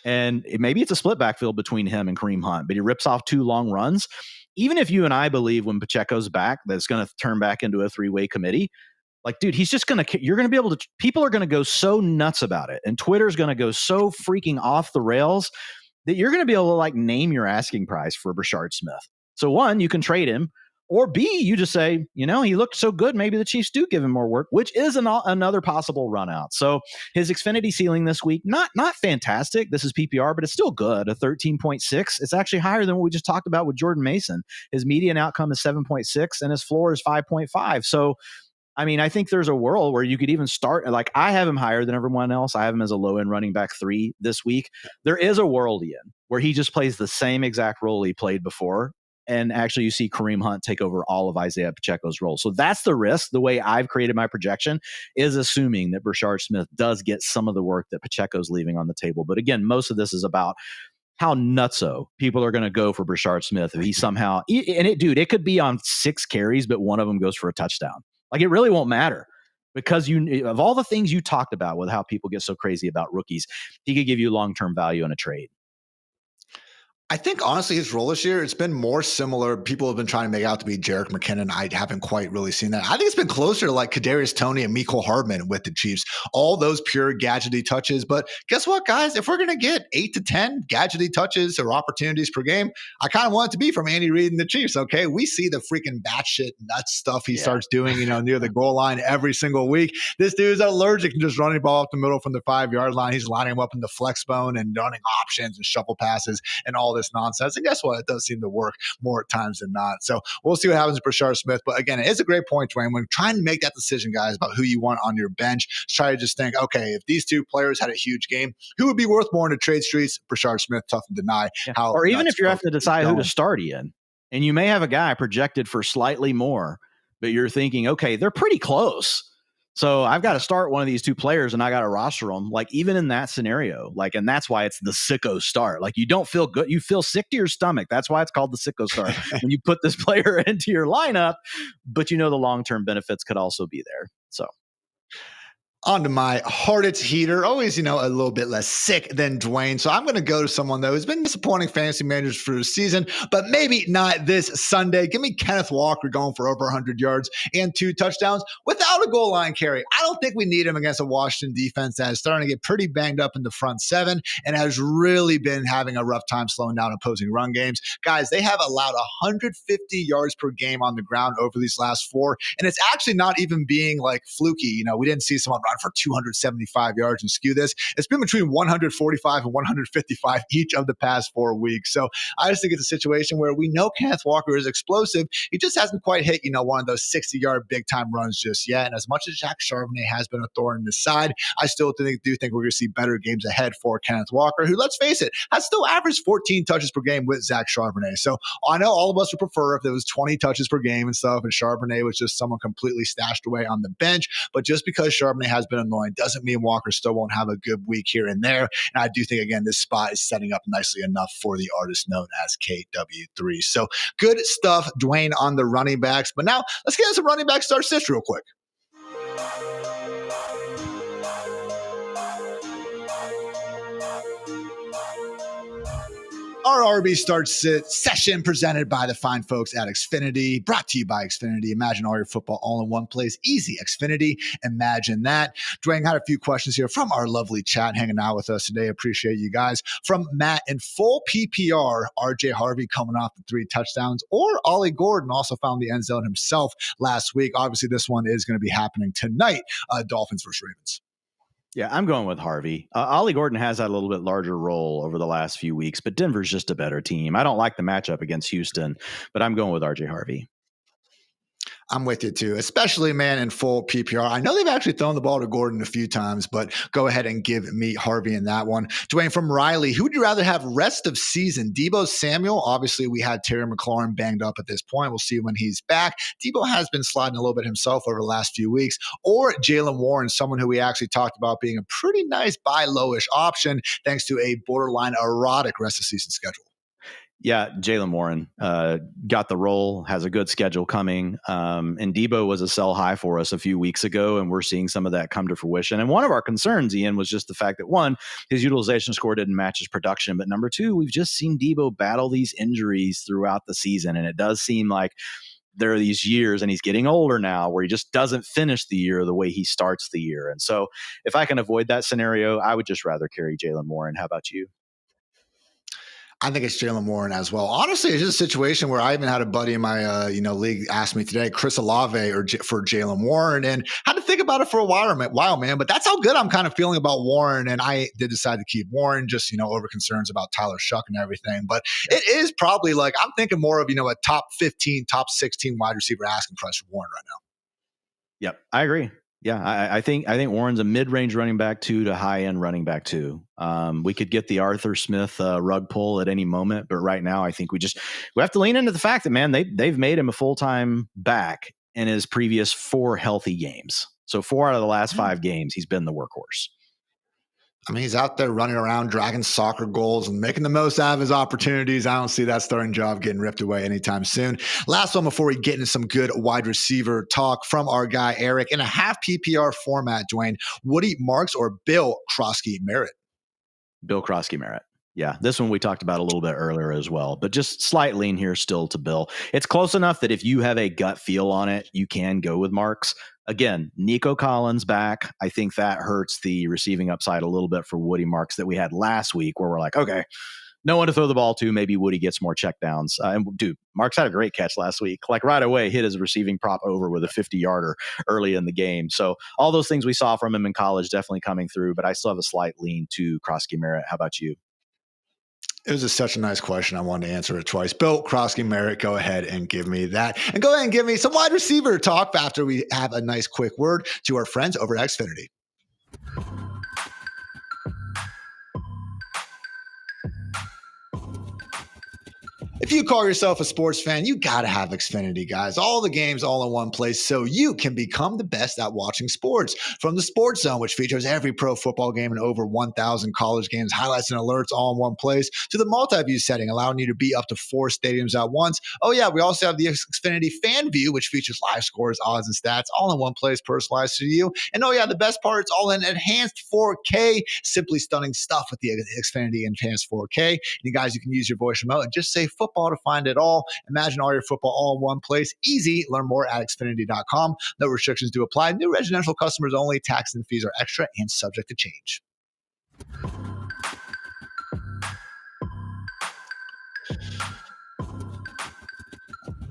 and maybe it's a split backfield between him and Kareem Hunt, but he rips off 2 long runs, even if you and I believe when Pacheco's back that it's going to turn back into a 3-way committee, like, dude, he's just going to, you're going to be able to, people are going to go so nuts about it. And Twitter's going to go so freaking off the rails that you're going to be able to, like, name your asking price for Brashard Smith. So 1, you can trade him, or B, you just say, he looked so good, maybe the Chiefs do give him more work, which is another possible run out. So his Xfinity ceiling this week, not fantastic. This is PPR, but it's still good, a 13.6. It's actually higher than what we just talked about with Jordan Mason. His median outcome is 7.6, and his floor is 5.5. So, I mean, I think there's a world where you could even start, like, I have him higher than everyone else. I have him as a low-end running back 3 this week. There is a world, Ian, where he just plays the same exact role he played before, and actually you see Kareem Hunt take over all of Isaiah Pacheco's role. So that's the risk. The way I've created my projection is assuming that Brashard Smith does get some of the work that Pacheco's leaving on the table. But again, most of this is about how nutso people are going to go for Brashard Smith if he somehow, and it could be on 6 carries, but one of them goes for a touchdown. Like, it really won't matter, because of all the things you talked about with how people get so crazy about rookies, he could give you long-term value in a trade. I think, honestly, his role this year, it's been more similar. People have been trying to make out to be Jerick McKinnon. I haven't quite really seen that. I think it's been closer to like Kadarius Toney and Mecole Hardman with the Chiefs. All those pure gadgety touches. But guess what, guys? If we're going to get 8 to 10 gadgety touches or opportunities per game, I kind of want it to be from Andy Reid and the Chiefs, okay? We see the freaking batshit nuts stuff he starts doing, near the goal line every single week. This dude's allergic to just running the ball up the middle from the 5-yard line. He's lining them up in the flex bone and running options and shuffle passes and all this nonsense. And guess what? It does seem to work more at times than not. So we'll see what happens with Brashard Smith. But again, it is a great point, Dwain. When trying to make that decision, guys, about who you want on your bench, try to just think, okay, if these two players had a huge game, who would be worth more in the trade streets? Brashard Smith, tough to deny. Yeah. Or even if you have to decide who to start in, and you may have a guy projected for slightly more, but you're thinking, okay, they're pretty close. So I've got to start one of these two players and I got to roster them. Like, even in that scenario, like, and that's why it's the sicko start. Like, you don't feel good. You feel sick to your stomach. That's why it's called the sicko start. When you put this player into your lineup, but the long-term benefits could also be there. So onto my Hartitz heater. Always, a little bit less sick than Dwain. So I'm going to go to someone, though, who's been disappointing fantasy managers for the season, but maybe not this Sunday. Give me Kenneth Walker going for over 100 yards and 2 touchdowns without a goal line carry. I don't think we need him against a Washington defense that is starting to get pretty banged up in the front 7 and has really been having a rough time slowing down opposing run games. Guys, they have allowed 150 yards per game on the ground over these last 4, and it's actually not even being like fluky. We didn't see someone run for 275 yards and skew this. It's been between 145 and 155 each of the past 4 weeks. So I just think it's a situation where we know Kenneth Walker is explosive. He just hasn't quite hit, one of those 60-yard big-time runs just yet. And as much as Jack Charbonnet has been a thorn in his side, I still do think we're going to see better games ahead for Kenneth Walker, who, let's face it, has still averaged 14 touches per game with Zach Charbonnet. So I know all of us would prefer if there was 20 touches per game and stuff, and Charbonnet was just someone completely stashed away on the bench. But just because Charbonnet has been annoying doesn't mean Walker still won't have a good week here and there. And I do think, again, this spot is setting up nicely enough for the artist known as KW3. So good stuff, Dwain, on the running backs. But now let's get into some running back start sits real quick. Our RB Start Sit session presented by the fine folks at Xfinity, brought to you by Xfinity. Imagine all your football all in one place. Easy. Xfinity. Imagine that. Dwayne had a few questions here from our lovely chat hanging out with us today. Appreciate you guys. From Matt, in full PPR, RJ Harvey coming off the 3 touchdowns, or Ollie Gordon also found the end zone himself last week. Obviously, this one is going to be happening tonight. Dolphins versus Ravens. Yeah, I'm going with Harvey. Ollie Gordon has had a little bit larger role over the last few weeks, but Denver's just a better team. I don't like the matchup against Houston, but I'm going with RJ Harvey. I'm with you too, especially, man, in full PPR. I know they've actually thrown the ball to Gordon a few times, but go ahead and give me Harvey in that one. Dwayne, from Riley, who would you rather have rest of season? Deebo Samuel? Obviously, we had Terry McLaurin banged up at this point. We'll see when he's back. Deebo has been sliding a little bit himself over the last few weeks. Or Jaylen Warren, someone who we actually talked about being a pretty nice buy lowish option thanks to a borderline erotic rest of season schedule. Yeah, Jaylen Warren got the role, has a good schedule coming. And Deebo was a sell high for us a few weeks ago, and we're seeing some of that come to fruition. And one of our concerns, Ian, was just the fact that, 1, his utilization score didn't match his production. But number 2, we've just seen Deebo battle these injuries throughout the season. And it does seem like there are these years, and he's getting older now, where he just doesn't finish the year the way he starts the year. And so if I can avoid that scenario, I would just rather carry Jaylen Warren. How about you? I think it's Jaylen Warren as well. Honestly, it's just a situation where I even had a buddy in my league ask me today, Chris Olave for Jaylen Warren, and had to think about it for a while, man. But that's how good I'm kind of feeling about Warren, and I did decide to keep Warren, just over concerns about Tyler Shuck and everything. But it is probably like I'm thinking more of a top 15, top 16 wide receiver asking price for Warren right now. Yep, I agree. Yeah, I think Warren's a mid-range running back 2 to high-end running back 2. We could get the Arthur Smith rug pull at any moment, but right now I think we have to lean into the fact that, man, they've made him a full-time back in his previous 4 healthy games. So 4 out of the last 5 games, he's been the workhorse. I mean, he's out there running around, dragging soccer goals and making the most out of his opportunities. I don't see that starting job getting ripped away anytime soon. Last one before we get into some good wide receiver talk from our guy, Eric. In a half PPR format, Dwayne, Woody Marks or Bill Krosky Merritt? Bill Krosky Merritt. Yeah, this one we talked about a little bit earlier as well, but just slight lean here still to Bill. It's close enough that if you have a gut feel on it, you can go with Marks. Again, Nico Collins back. I think that hurts the receiving upside a little bit for Woody Marks that we had last week, where we're like, okay, no one to throw the ball to. Maybe Woody gets more checkdowns. And dude, Marks had a great catch last week. Like right away, hit his receiving prop over with a 50-yarder early in the game. So all those things we saw from him in college definitely coming through, but I still have a slight lean to Krosky Merritt. How about you? It was just such a nice question. I wanted to answer it twice. Bill Krosky Merritt, go ahead and give me that. And go ahead and give me some wide receiver talk after we have a nice quick word to our friends over at Xfinity. If you call yourself a sports fan, you got to have Xfinity, guys. All the games all in one place so you can become the best at watching sports. From the Sports Zone, which features every pro football game and over 1,000 college games, highlights and alerts all in one place, to the multi-view setting, allowing you to be up to 4 stadiums at once. Oh, yeah, we also have the Xfinity Fan View, which features live scores, odds, and stats all in one place, personalized to you. And oh, yeah, the best part, it's all in enhanced 4K. Simply stunning stuff with the Xfinity Enhanced 4K. And you guys, you can use your voice remote and just say football to find it all. Imagine all your football all in one place. Easy. Learn more at Xfinity.com. No restrictions do apply. New residential customers only. Tax and fees are extra and subject to change.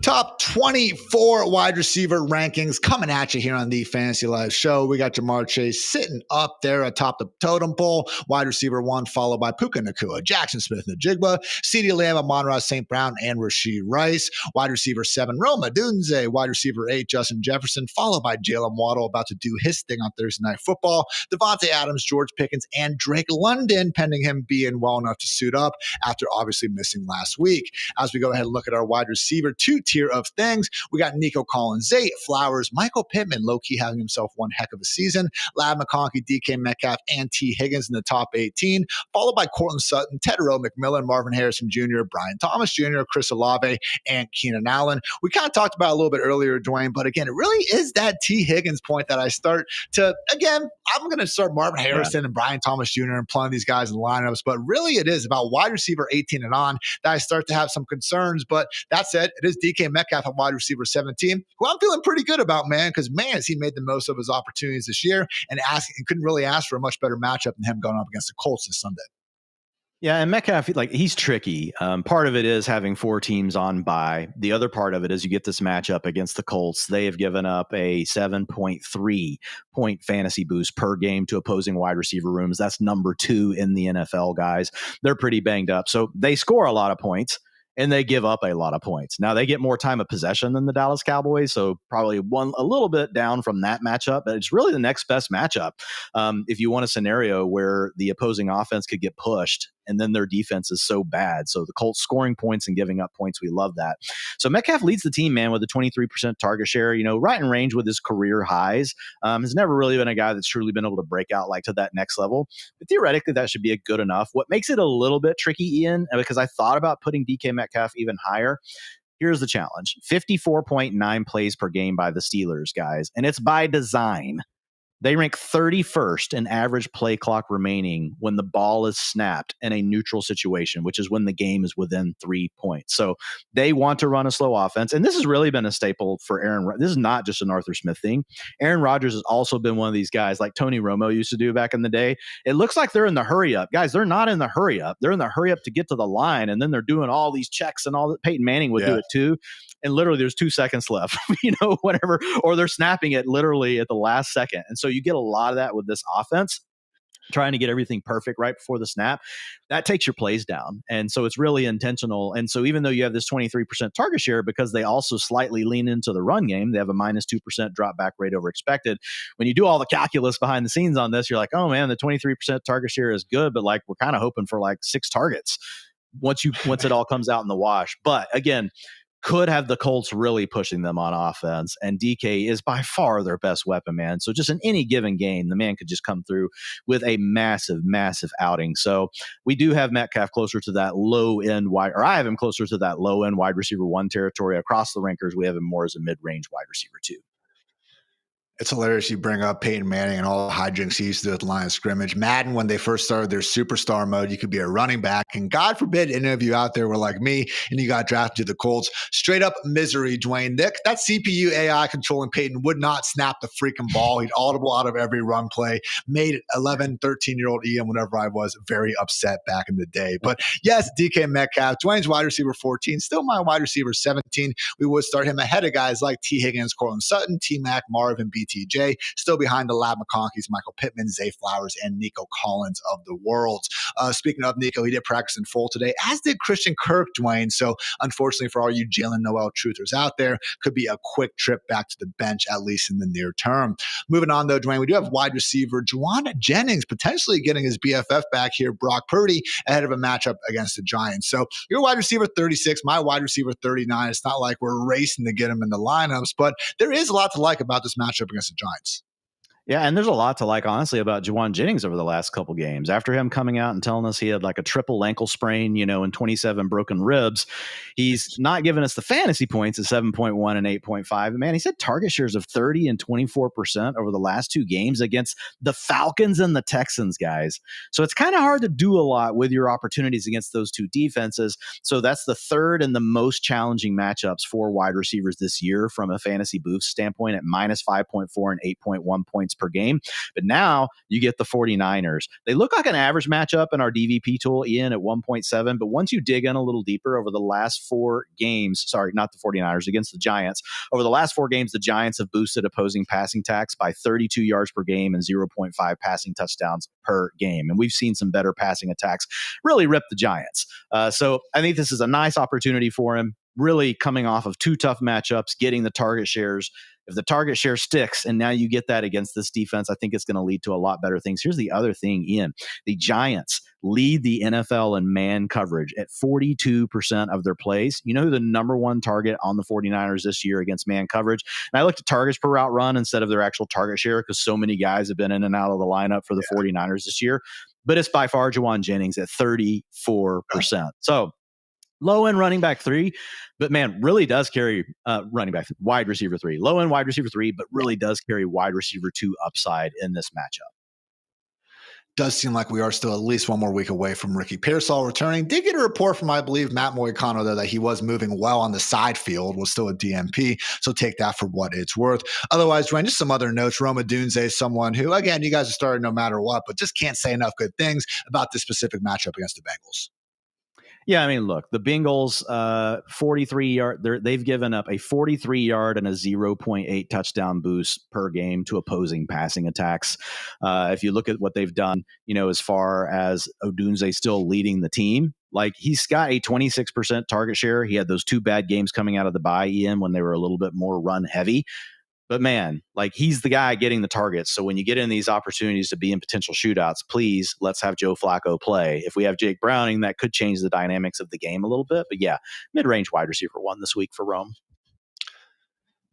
Top 24 wide receiver rankings coming at you here on the Fantasy Live Show. We got Ja'Marr Chase sitting up there atop the totem pole. Wide receiver 1, followed by Puka Nacua, Jackson Smith-Njigba, CeeDee Lamb, Amon-Ra St. Brown, and Rashee Rice. Wide receiver 7, Roma Dunze. Wide receiver 8, Justin Jefferson, followed by Jalen Waddle, about to do his thing on Thursday Night Football. Devontae Adams, George Pickens, and Drake London, pending him being well enough to suit up after obviously missing last week. As we go ahead and look at our wide receiver 2 tier of things, we got Nico Collins, Zay Flowers, Michael Pittman, low-key having himself one heck of a season, Ladd McConkey, DK Metcalf, and T. Higgins in the top 18, followed by Cortland Sutton, Tedero McMillan, Marvin Harrison Jr., Brian Thomas Jr., Chris Olave, and Keenan Allen. We kind of talked about it a little bit earlier, Dwayne, but again, it really is that T. Higgins point that I start to, again, I'm going to start Marvin Harrison and Brian Thomas Jr. and plenty of these guys in the lineups, but really it is about wide receiver 18 and on that I start to have some concerns. But that said, it is DK Metcalf at wide receiver 17, who I'm feeling pretty good about, man, because, man, has he made the most of his opportunities this year and couldn't really ask for a much better matchup than him going up against the Colts this Sunday. Yeah, and Metcalf, like, he's tricky. Part of it is having 4 teams on bye. The other part of it is you get this matchup against the Colts. They have given up a 7.3 point fantasy boost per game to opposing wide receiver rooms. That's number 2 in the NFL, guys. They're pretty banged up. So they score a lot of points and they give up a lot of points. Now, they get more time of possession than the Dallas Cowboys, so probably a little bit down from that matchup, but it's really the next best matchup. If you want a scenario where the opposing offense could get pushed and then their defense is so bad. So the Colts scoring points and giving up points, we love that. So Metcalf leads the team, man, with a 23% target share, right in range with his career highs. Has never really been a guy that's truly been able to break out like to that next level. But theoretically, that should be a good enough. What makes it a little bit tricky, Ian, because I thought about putting DK Metcalf even higher. Here's the challenge. 54.9 plays per game by the Steelers, guys. And it's by design. They rank 31st in average play clock remaining when the ball is snapped in a neutral situation, which is when the game is within 3 points. So they want to run a slow offense. And this has really been a staple for Aaron. This is not just an Arthur Smith thing. Aaron Rodgers has also been one of these guys like Tony Romo used to do back in the day. It looks like they're in the hurry up. Guys, they're not in the hurry up. They're in the hurry up to get to the line. And then they're doing all these checks and all that. Peyton Manning would do it too. And literally there's 2 seconds left, whatever, or they're snapping it literally at the last second. And so you get a lot of that with this offense. trying to get everything perfect right before the snap, that takes your plays down. And so it's really intentional. And so even though you have this 23% target share, because they also slightly lean into the run game, they have a minus 2% drop back rate over expected. When you do all the calculus behind the scenes on this, you're like, oh man, the 23% target share is good, but like we're kind of hoping for like 6 targets once it all comes out in the wash. But again, could have the Colts really pushing them on offense. And DK is by far their best weapon, man. So just in any given game, the man could just come through with a massive, massive outing. So we do have Metcalf closer to that low end wide, or I have him closer to that low end wide receiver 1 territory. Across the rankers, we have him more as a mid-range wide receiver 2. It's hilarious you bring up Peyton Manning and all the hijinks he used to do at the line of scrimmage. Madden, when they first started their superstar mode, you could be a running back. And God forbid any of you out there were like me and you got drafted to the Colts. Straight up misery, Dwayne. Nick, that CPU AI controlling Peyton would not snap the freaking ball. He'd audible out of every run play. Made 11, 13-year-old Ian, whatever I was, very upset back in the day. But yes, DK Metcalf, Dwayne's wide receiver 14, still my wide receiver 17. We would start him ahead of guys like T. Higgins, Cortland Sutton, T. Mac, Marv, and BTJ, still behind the Lab McConkeys, Michael Pittman, Zay Flowers, and Nico Collins of the world. Speaking of Nico, he did practice in full today, as did Christian Kirk, Dwayne. So unfortunately for all you Jalen Noel truthers out there, could be a quick trip back to the bench, at least in the near term. Moving on, though, Dwayne, we do have wide receiver Juwan Jennings potentially getting his BFF back here, Brock Purdy, ahead of a matchup against the Giants. So your wide receiver 36, my wide receiver 39. It's not like we're racing to get him in the lineups, but there is a lot to like about this matchup against the Giants. Yeah, and there's a lot to like, honestly, about Juwan Jennings over the last couple games. After him coming out and telling us he had like a triple ankle sprain, and 27 broken ribs, he's not giving us the fantasy points at 7.1 and 8.5. But man, he said target shares of 30 and 24% over the last 2 games against the Falcons and the Texans, guys. So it's kind of hard to do a lot with your opportunities against those 2 defenses. So that's the third and the most challenging matchups for wide receivers this year from a fantasy boost standpoint at minus 5.4 and 8.1 points per game. But now you get the 49ers. They look like an average matchup in our DVP tool, Ian, at 1.7. But once you dig in a little deeper over the last 4 games, sorry, not the 49ers, against the Giants, over the last 4 games, the Giants have boosted opposing passing attacks by 32 yards per game and 0.5 passing touchdowns per game. And we've seen some better passing attacks really rip the Giants. So I think this is a nice opportunity for him, really coming off of 2 tough matchups, getting the target shares. If the target share sticks and now you get that against this defense, I think it's going to lead to a lot better things. Here's the other thing, Ian. The Giants lead the NFL in man coverage at 42% of their plays. You know who the number 1 target on the 49ers this year against man coverage? And I looked at targets per route run instead of their actual target share because so many guys have been in and out of the lineup for the 49ers this year. But it's by far Juwan Jennings at 34%. So low end running back 3, but man, really does carry running back wide receiver 3. Low end wide receiver 3, but really does carry wide receiver 2 upside in this matchup. Does seem like we are still at least one more week away from Ricky Pearsall returning. Did get a report from, I believe, Matt Moicano, though, that he was moving well on the side field, was still a DMP. So take that for what it's worth. Otherwise, Dwayne, just some other notes. Roma Dunze is someone who, again, you guys are starting no matter what, but just can't say enough good things about this specific matchup against the Bengals. Yeah, I mean, look, the Bengals, 43-yard, they've given up a 43-yard and a 0.8 touchdown boost per game to opposing passing attacks. If you look at what they've done, as far as Odunze still leading the team, like he's got a 26% target share. He had those 2 bad games coming out of the bye, Ian, when they were a little bit more run heavy. But man, like he's the guy getting the targets. So when you get in these opportunities to be in potential shootouts, please let's have Joe Flacco play. If we have Jake Browning, that could change the dynamics of the game a little bit. But yeah, mid-range wide receiver 1 this week for Rome.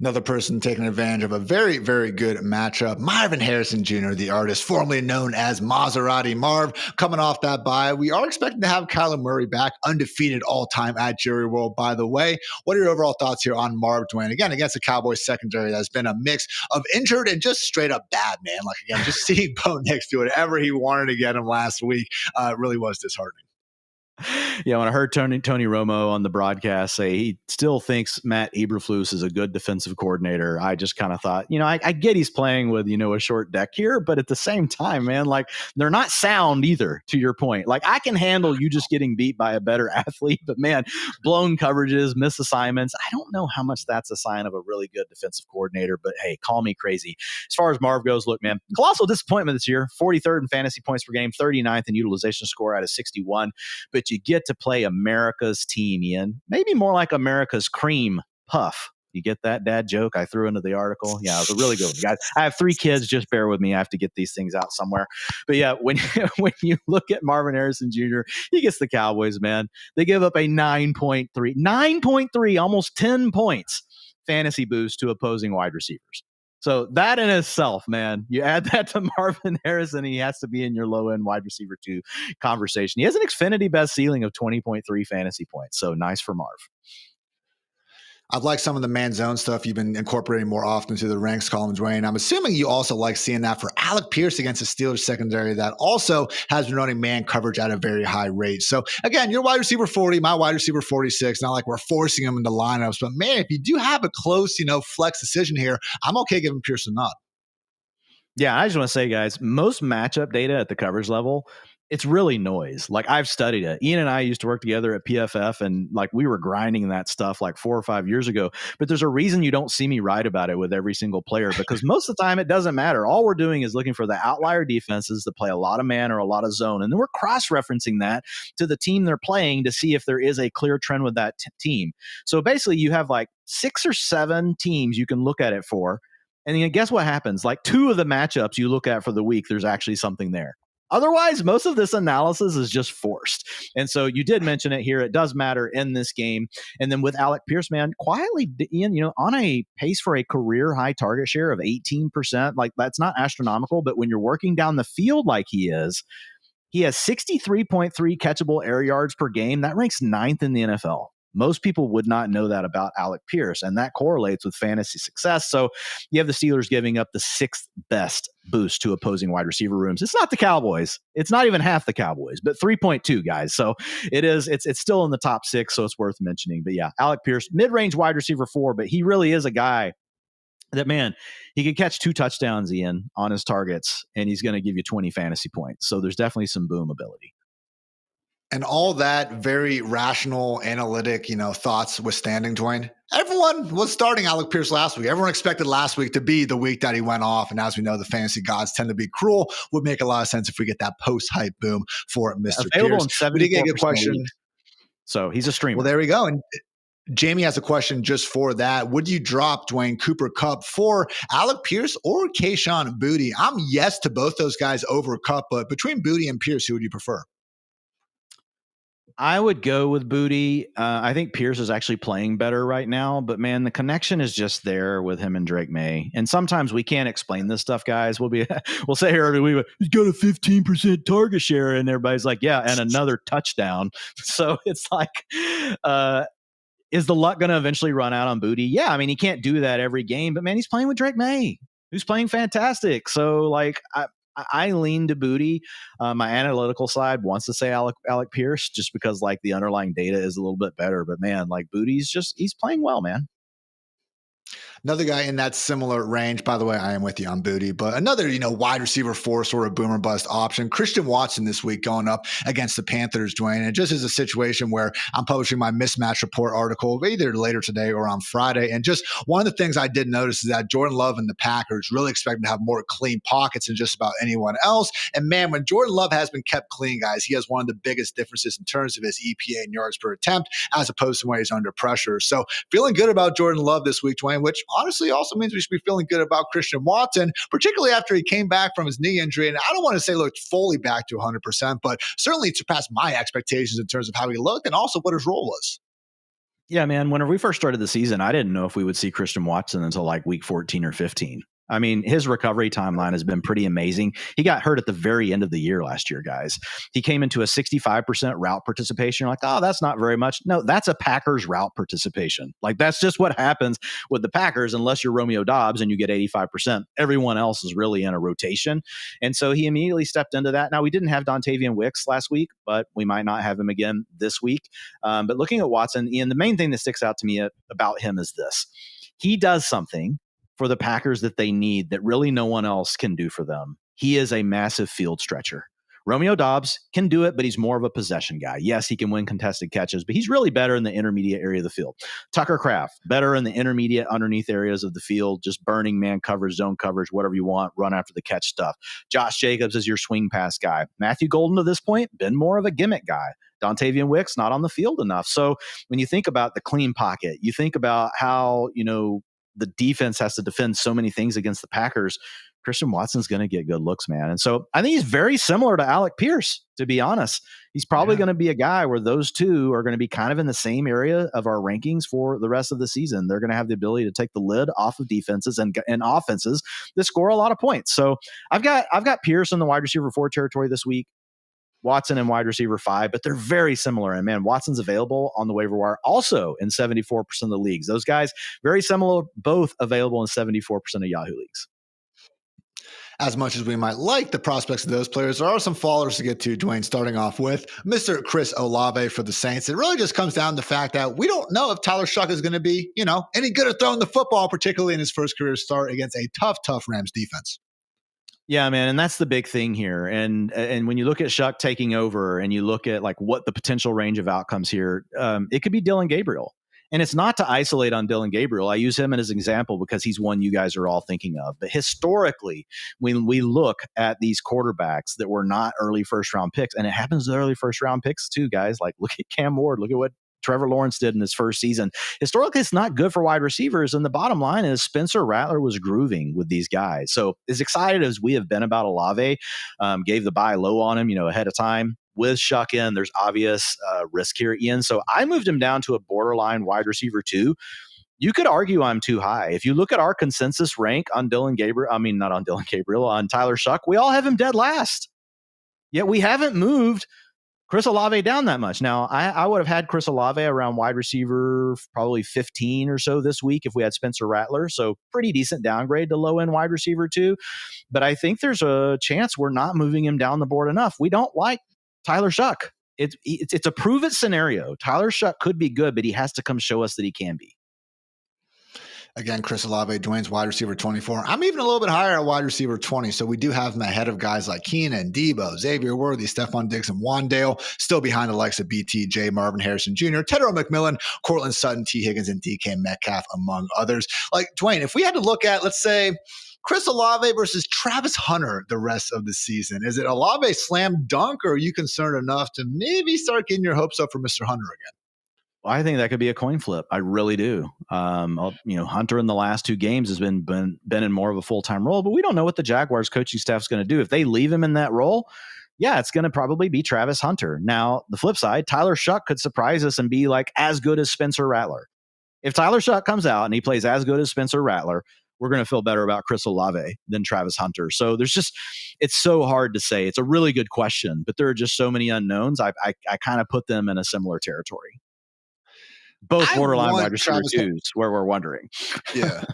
Another person taking advantage of a very, very good matchup, Marvin Harrison Jr., the artist formerly known as Maserati Marv, coming off that bye. We are expecting to have Kyler Murray back, undefeated all-time at Jerry World, by the way. What are your overall thoughts here on Marv, Dwayne? Again, against the Cowboys secondary that's been a mix of injured and just straight up bad, man. Like, again, just seeing Bo Nix do whatever he wanted to get him last week really was disheartening. Yeah, when I heard Tony Romo on the broadcast say he still thinks Matt Eberflus is a good defensive coordinator, I just kind of thought, I get he's playing with, a short deck here, but at the same time, man, like they're not sound either, to your point. Like I can handle you just getting beat by a better athlete, but man, blown coverages, missed assignments. I don't know how much that's a sign of a really good defensive coordinator, but hey, call me crazy. As far as Marv goes, look, man, colossal disappointment this year. 43rd in fantasy points per game, 39th in utilization score out of 61. But you get to play America's team, Ian. Maybe more like America's cream puff. You get that dad joke I threw into the article? Yeah, it was a really good one. Guys, I have 3 kids. Just bear with me. I have to get these things out somewhere. But yeah, when you look at Marvin Harrison Jr., he gets the Cowboys, man. They give up a 9.3, almost 10 points fantasy boost to opposing wide receivers. So that in itself, man, you add that to Marvin Harrison, he has to be in your low-end wide receiver 2 conversation. He has an Xfinity best ceiling of 20.3 fantasy points. So nice for Marv. I've liked some of the man zone stuff you've been incorporating more often to the ranks column, Dwain. I'm assuming you also like seeing that for Alec Pierce against the Steelers secondary that also has been running man coverage at a very high rate. So again, your wide receiver 40, my wide receiver 46. Not like we're forcing them into lineups, but man, if you do have a close, flex decision here, I'm okay giving Pierce a nod. Yeah, I just want to say, guys, most matchup data at the coverage level, it's really noise. Like I've studied it. Ian and I used to work together at PFF, and like we were grinding that stuff like 4 or 5 years ago. But there's a reason you don't see me write about it with every single player, because most of the time it doesn't matter. All we're doing is looking for the outlier defenses that play a lot of man or a lot of zone. And then we're cross-referencing that to the team they're playing to see if there is a clear trend with that team. So basically you have like 6 or 7 teams you can look at it for. And then guess what happens? Like 2 of the matchups you look at for the week, there's actually something there. Otherwise, most of this analysis is just forced. And so you did mention it here. It does matter in this game. And then with Alec Pierce, man, quietly, Ian, on a pace for a career high target share of 18%, like that's not astronomical, but when you're working down the field like he is, he has 63.3 catchable air yards per game. That ranks 9th in the NFL. Most people would not know that about Alec Pierce, and that correlates with fantasy success. So you have the Steelers giving up the 6th best boost to opposing wide receiver rooms. It's not the Cowboys. It's not even half the Cowboys, but 3.2, guys. So it's still in the top 6, so it's worth mentioning. But yeah, Alec Pierce, mid-range wide receiver 4, but he really is a guy that, man, he could catch 2 touchdowns, Ian, on his targets, and he's going to give you 20 fantasy points. So there's definitely some boom ability. And all that very rational, analytic, thoughts withstanding, Dwain. Everyone was starting Alec Pierce last week. Everyone expected last week to be the week that he went off. And as we know, the fantasy gods tend to be cruel. Would make a lot of sense if we get that post-hype boom for Mr. Available Pierce. in 74% we did get a good question. So he's a streamer. Well, there we go. And Jamie has a question just for that. Would you drop Dwain Cooper Kupp for Alec Pierce or Kayshon Boutte? I'm yes to both those guys over Kupp, but between Boutte and Pierce, who would you prefer? I would go with Boutte. I think Pierce is actually playing better right now, but man, the connection is just there with him and Drake May. And sometimes we can't explain this stuff, guys. We'll say here every week, he's got a 15% target share, and everybody's like, yeah, and another touchdown. So it's like, is the luck going to eventually run out on Boutte? Yeah, I mean, he can't do that every game, but man, he's playing with Drake May, who's playing fantastic. So like, I lean to Boutte. My analytical side wants to say Alec Pierce just because like the underlying data is a little bit better. But man, like Boutte's he's playing well, man. Another guy in that similar range, by the way, I am with you on Boutte, but another, wide receiver 4 sort of boomer bust option. Christian Watson this week going up against the Panthers, Dwain. And it just is a situation where I'm publishing my mismatch report article either later today or on Friday. And just one of the things I did notice is that Jordan Love and the Packers really expect to have more clean pockets than just about anyone else. And man, when Jordan Love has been kept clean, guys, he has one of the biggest differences in terms of his EPA and yards per attempt as opposed to when he's under pressure. So feeling good about Jordan Love this week, Dwain, which honestly also means we should be feeling good about Christian Watson, particularly after he came back from his knee injury. And I don't want to say looked fully back to 100%, but certainly surpassed my expectations in terms of how he looked and also what his role was. Yeah, man, whenever we first started the season, I didn't know if we would see Christian Watson until like week 14 or 15. I mean, his recovery timeline has been pretty amazing. He got hurt at the very end of the year last year, guys. He came into a 65% route participation. You're like, oh, that's not very much. No, that's a Packers route participation. Like, that's just what happens with the Packers, unless you're Romeo Dobbs and you get 85%. Everyone else is really in a rotation. And so he immediately stepped into that. Now, we didn't have Dontavian Wicks last week, but we might not have him again this week. But looking at Watson, Ian, the main thing that sticks out to me about him is this. He does something for the Packers that they need that really no one else can do for them. He is a massive field stretcher. Romeo Dobbs can do it, but he's more of a possession guy. Yes, he can win contested catches, but he's really better in the intermediate area of the field. Tucker Kraft, better in the intermediate underneath areas of the field, just burning man coverage, zone coverage, whatever you want, run after the catch stuff. Josh Jacobs is your swing pass guy. Matthew Golden, to this point, been more of a gimmick guy. Dontavian Wicks, not on the field enough. So when you think about the clean pocket, you think about how, the defense has to defend so many things against the Packers. Christian Watson's going to get good looks, man. And so I think he's very similar to Alec Pierce, to be honest. He's probably going to be a guy where those two are going to be kind of in the same area of our rankings for the rest of the season. They're going to have the ability to take the lid off of defenses and offenses that score a lot of points. So I've got Pierce in the wide receiver 4 territory this week, Watson and wide receiver 5, but they're very similar. And man, Watson's available on the waiver wire also in 74% of the leagues. Those guys, very similar, both available in 74% of Yahoo leagues. As much as we might like the prospects of those players, there are some fallers to get to, Dwain, starting off with Mr. Chris Olave for the Saints. It really just comes down to the fact that we don't know if Tyler Shuck is going to be, any good at throwing the football, particularly in his first career start against a tough Rams defense. Yeah, man, and that's the big thing here. And when you look at Shuck taking over and you look at like what the potential range of outcomes here, it could be Dylan Gabriel. And it's not to isolate on Dylan Gabriel. I use him as an example because he's one you guys are all thinking of. But historically, when we look at these quarterbacks that were not early first-round picks, and it happens to early first-round picks too, guys, like look at Cam Ward, look at what Trevor Lawrence did in his first season. Historically, it's not good for wide receivers. And the bottom line is Spencer Rattler was grooving with these guys. So as excited as we have been about Olave, gave the buy low on him, ahead of time. With Shuck in, there's obvious risk here, Ian. So I moved him down to a borderline wide receiver 2. You could argue I'm too high. If you look at our consensus rank on on Tyler Shuck, we all have him dead last. Yet we haven't moved Chris Olave down that much. Now, I would have had Chris Olave around wide receiver probably 15 or so this week if we had Spencer Rattler. So pretty decent downgrade to low-end wide receiver 2. But I think there's a chance we're not moving him down the board enough. We don't like Tyler Shuck. It's a prove-it scenario. Tyler Shuck could be good, but he has to come show us that he can be. Again, Chris Olave, Dwayne's wide receiver 24. I'm even a little bit higher at wide receiver 20. So we do have him ahead of guys like Keenan, Debo, Xavier Worthy, Stephon Diggs, and Wandale. Still behind the likes of BTJ, Marvin Harrison Jr., Tedro McMillan, Cortland Sutton, T. Higgins, and DK Metcalf, among others. Like, Dwayne, if we had to look at, let's say, Chris Olave versus Travis Hunter the rest of the season, is it Olave slam dunk, or are you concerned enough to maybe start getting your hopes up for Mr. Hunter again? I think that could be a coin flip. I really do. Hunter in the last 2 games has been in more of a full-time role, but we don't know what the Jaguars coaching staff is going to do. If they leave him in that role, yeah, it's going to probably be Travis Hunter. Now, the flip side, Tyler Shuck could surprise us and be like as good as Spencer Rattler. If Tyler Shuck comes out and he plays as good as Spencer Rattler, we're going to feel better about Chris Olave than Travis Hunter. So it's so hard to say. It's a really good question, but there are just so many unknowns. I kind of put them in a similar territory. Both borderline wide receiver 2s, where we're wondering. Yeah.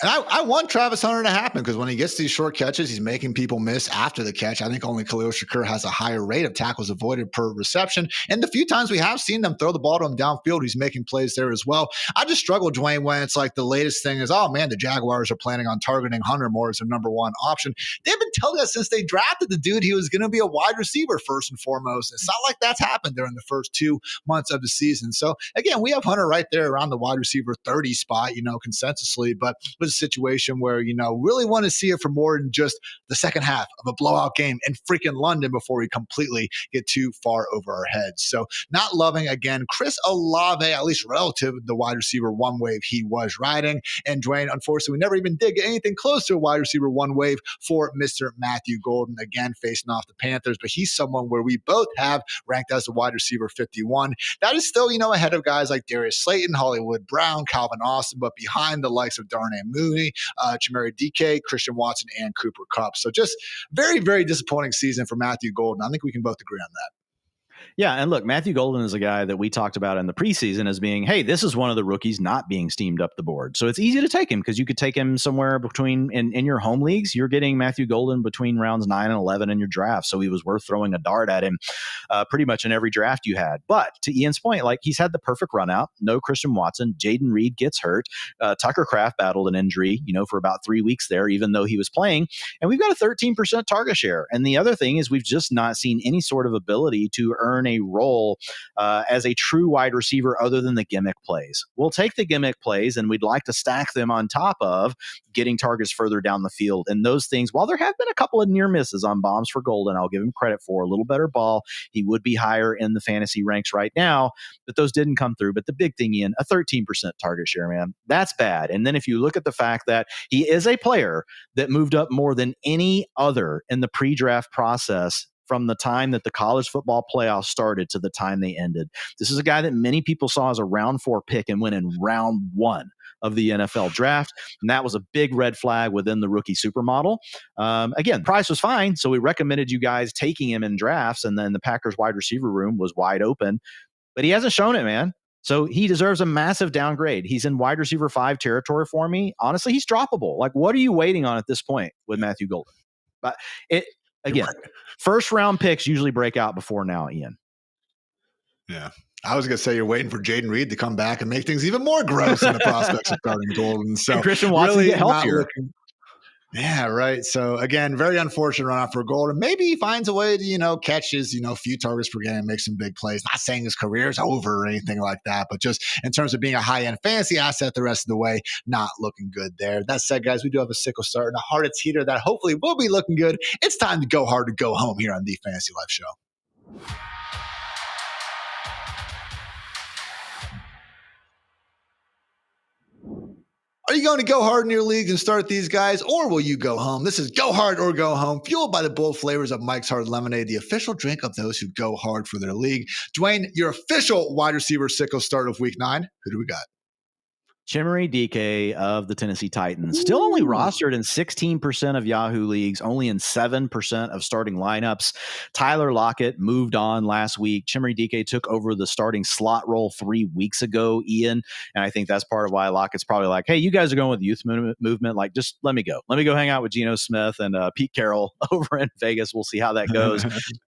And I want Travis Hunter to happen because when he gets these short catches, he's making people miss after the catch. I think only Khalil Shakur has a higher rate of tackles avoided per reception. And the few times we have seen them throw the ball to him downfield, he's making plays there as well. I just struggle, Dwayne, when it's like the latest thing is, oh, man, the Jaguars are planning on targeting Hunter more as their number 1 option. They've been telling us since they drafted the dude he was going to be a wide receiver first and foremost. It's not like that's happened during the first 2 months of the season. So, again, we have Hunter right there around the wide receiver 30 spot, consensusly. But with a situation where, really want to see it for more than just the second half of a blowout game in freaking London before we completely get too far over our heads. So not loving, again, Chris Olave, at least relative to the wide receiver 1 wave he was riding. And Dwayne, unfortunately, we never even did get anything close to a wide receiver 1 wave for Mr. Matthew Golden, again, facing off the Panthers. But he's someone where we both have ranked as the wide receiver 51. That is still, ahead of guys like Darius Slayton, Hollywood Brown, Calvin Austin, but behind the likes of Darnay Mooney, Chimere DK, Christian Watson, and Cooper Kupp. So just very, very disappointing season for Matthew Golden. I think we can both agree on that. Yeah, and look, Matthew Golden is a guy that we talked about in the preseason as being, hey, this is one of the rookies not being steamed up the board. So it's easy to take him because you could take him somewhere between in your home leagues. You're getting Matthew Golden between rounds 9 and 11 in your draft. So he was worth throwing a dart at him pretty much in every draft you had. But to Ian's point, like he's had the perfect run out. No Christian Watson. Jaden Reed gets hurt. Tucker Kraft battled an injury, for about 3 weeks there, even though he was playing. And we've got a 13% target share. And the other thing is we've just not seen any sort of ability to earn a role as a true wide receiver other than the gimmick plays. We'll take the gimmick plays and we'd like to stack them on top of getting targets further down the field. And those things, while there have been a couple of near misses on bombs for Golden, I'll give him credit for a little better ball. He would be higher in the fantasy ranks right now, but those didn't come through. But the big thing, Ian, a 13% target share, man, that's bad. And then if you look at the fact that he is a player that moved up more than any other in the pre-draft process from the time that the college football playoffs started to the time they ended. This is a guy that many people saw as a round 4 pick and went in round 1 of the NFL draft. And that was a big red flag within the rookie supermodel. Again, price was fine. So we recommended you guys taking him in drafts. And then the Packers wide receiver room was wide open, but he hasn't shown it, man. So he deserves a massive downgrade. He's in wide receiver 5 territory for me. Honestly, he's droppable. Like, what are you waiting on at this point with Matthew Golden? But again, first round picks usually break out before now, Ian. Yeah. I was going to say you're waiting for Jaden Reed to come back and make things even more gross in the prospects of starting Golden. So and Christian Watson really get healthier. Yeah, right. So again, very unfortunate run out for Golden. Maybe he finds a way to, catch his, few targets per game, make some big plays. Not saying his career is over or anything like that, but just in terms of being a high-end fantasy asset the rest of the way, not looking good there. That said, guys, we do have a sickle start and a Hartitz heater that hopefully will be looking good. It's time to go hard to go home here on the Fantasy Life Show. Are you going to go hard in your leagues and start these guys, or will you go home? This is Go Hard or Go Home, fueled by the bold flavors of Mike's Hard Lemonade, the official drink of those who go hard for their league. Dwain, your official wide receiver sickle start of week 9. Who do we got? Chimere DK of the Tennessee Titans, still only rostered in 16% of Yahoo leagues, only in 7% of starting lineups. Tyler Lockett moved on last week. Chimere DK took over the starting slot role 3 weeks ago, Ian. And I think that's part of why Lockett's probably like, hey, you guys are going with the youth movement. Like, just let me go. Let me go hang out with Geno Smith and Pete Carroll over in Vegas. We'll see how that goes.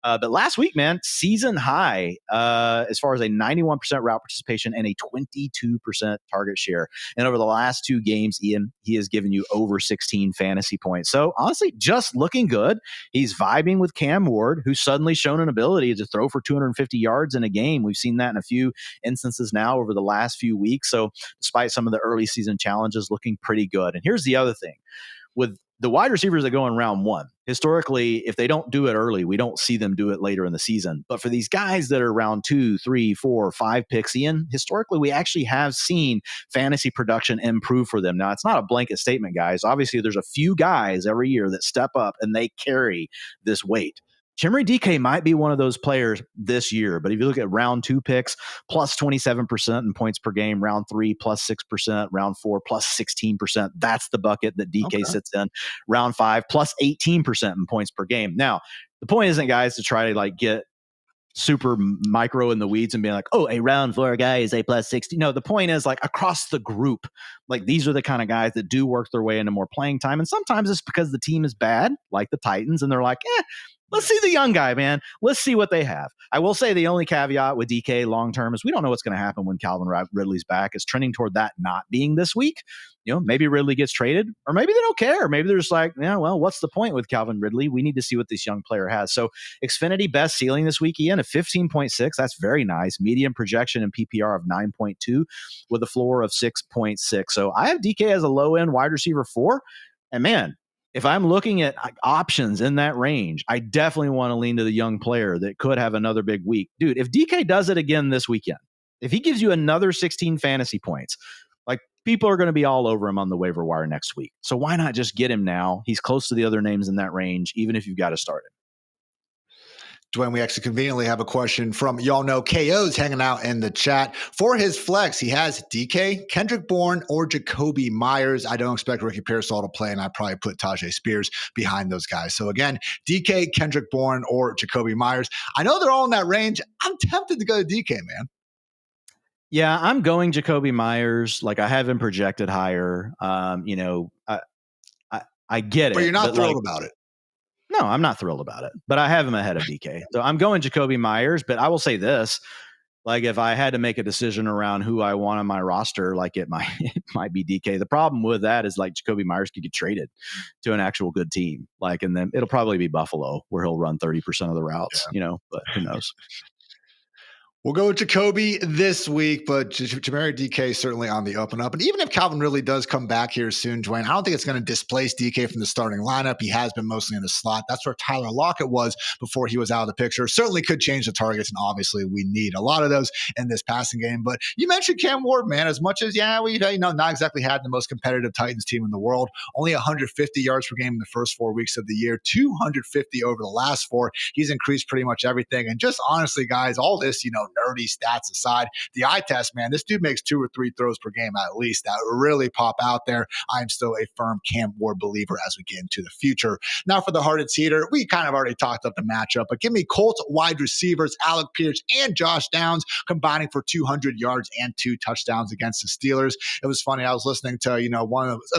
But last week, man, season high as far as a 91% route participation and a 22% target share. And over the last 2 games, Ian, he has given you over 16 fantasy points. So honestly, just looking good. He's vibing with Cam Ward, who's suddenly shown an ability to throw for 250 yards in a game. We've seen that in a few instances now over the last few weeks. So despite some of the early season challenges, looking pretty good. And here's the other thing. With the wide receivers that go in round 1, historically, if they don't do it early, we don't see them do it later in the season. But for these guys that are round 2, 3, 4, 5 picks, Ian, historically, we actually have seen fantasy production improve for them. Now, it's not a blanket statement, guys. Obviously, there's a few guys every year that step up and they carry this weight. Chimere DK might be one of those players this year, but if you look at round 2 picks, plus 27% in points per game, round 3, plus 6%, round 4, plus 16%. That's the bucket that DK sits in. Round 5, plus 18% in points per game. Now, the point isn't, guys, to try to get super micro in the weeds and being like, oh, a round 4 guy is a plus 60. No, the point is across the group, these are the kind of guys that do work their way into more playing time. And sometimes it's because the team is bad, like the Titans, and they're like, let's see the young guy, man. Let's see what they have. I will say the only caveat with DK long-term is we don't know what's going to happen when Calvin Ridley's back. It's trending toward that not being this week. Maybe Ridley gets traded, or maybe they don't care. Maybe they're just like, yeah, well, what's the point with Calvin Ridley? We need to see what this young player has. So Xfinity best ceiling this week, Ian, at 15.6. That's very nice. Medium projection in PPR of 9.2 with a floor of 6.6. So I have DK as a low-end wide receiver 4. And man, if I'm looking at options in that range, I definitely want to lean to the young player that could have another big week. Dude, if DK does it again this weekend, if he gives you another 16 fantasy points, people are going to be all over him on the waiver wire next week. So why not just get him now? He's close to the other names in that range, even if you've got to start him. Dwayne, we actually conveniently have a question from y'all know KO's hanging out in the chat. For his flex, he has DK, Kendrick Bourne, or Jacoby Myers. I don't expect Ricky Pearsall to play, and I probably put Tajay Spears behind those guys. So again, DK, Kendrick Bourne, or Jacoby Myers. I know they're all in that range. I'm tempted to go to DK, man. Yeah, I'm going Jacoby Myers. Like I have him projected higher. I get it. But you're not thrilled about it. No, I'm not thrilled about it, but I have him ahead of DK. So I'm going Jacoby Myers, but I will say this, like if I had to make a decision around who I want on my roster, like it might be DK. The problem with that is like Jacoby Myers could get traded to an actual good team. Like, and then it'll probably be Buffalo where he'll run 30% of the routes, but who knows? We'll go with Jacoby this week, but Jamari DK certainly on the up and up. And even if Calvin really does come back here soon, Dwayne, I don't think it's going to displace DK from the starting lineup. He has been mostly in the slot. That's where Tyler Lockett was before he was out of the picture. Certainly could change the targets, and obviously we need a lot of those in this passing game. But you mentioned Cam Ward, man, as much as, we've not exactly had the most competitive Titans team in the world. Only 150 yards per game in the first 4 weeks of the year, 250 over the last 4. He's increased pretty much everything. And just honestly, guys, all this, nerdy stats aside, the eye test, man, this dude makes 2 or 3 throws per game at least that really pop out there. I'm still a firm Cam Ward believer as we get into the future. Now for the Hartitz heater, we kind of already talked up the matchup, but give me Colts wide receivers, Alec Pierce and Josh Downs combining for 200 yards and 2 touchdowns against the Steelers. It was funny. I was listening to, it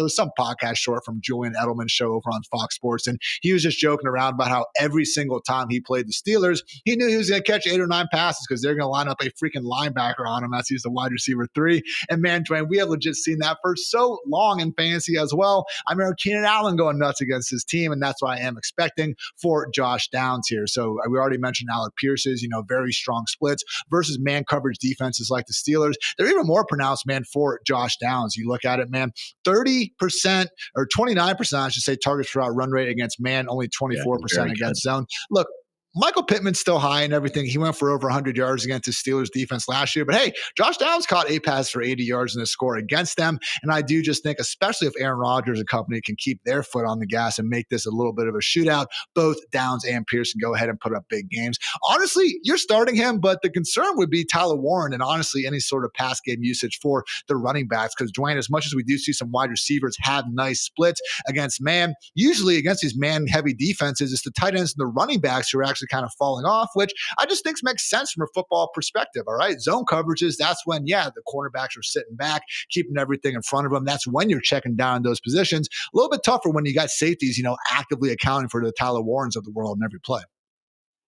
was some podcast short from Julian Edelman's show over on Fox Sports, and he was just joking around about how every single time he played the Steelers, he knew he was going to catch 8 or 9 passes because they're going to line up a freaking linebacker on him as he's the wide receiver 3. And man, Dwayne, we have legit seen that for so long in fantasy as well. I remember Keenan Allen going nuts against his team, and that's what I am expecting for Josh Downs here. So we already mentioned Alec Pierce's, very strong splits versus man coverage defenses like the Steelers. They're even more pronounced, man, for Josh Downs. You look at it, man, 30% or 29%, I should say, targets per run rate against man, only 24% against zone. Look, Michael Pittman's still high and everything. He went for over 100 yards against the Steelers defense last year. But hey, Josh Downs caught 8 passes for 80 yards in the score against them. And I do just think, especially if Aaron Rodgers and company can keep their foot on the gas and make this a little bit of a shootout, both Downs and Pierce can go ahead and put up big games. Honestly, you're starting him, but the concern would be Tyler Warren and honestly any sort of pass game usage for the running backs. Because Dwayne, as much as we do see some wide receivers have nice splits against man, usually against these man-heavy defenses, it's the tight ends and the running backs who are actually kind of falling off, which I just think makes sense from a football perspective. All right. Zone coverages, that's when, the cornerbacks are sitting back, keeping everything in front of them. That's when you're checking down those positions. A little bit tougher when you got safeties, actively accounting for the Tyler Warrens of the world in every play.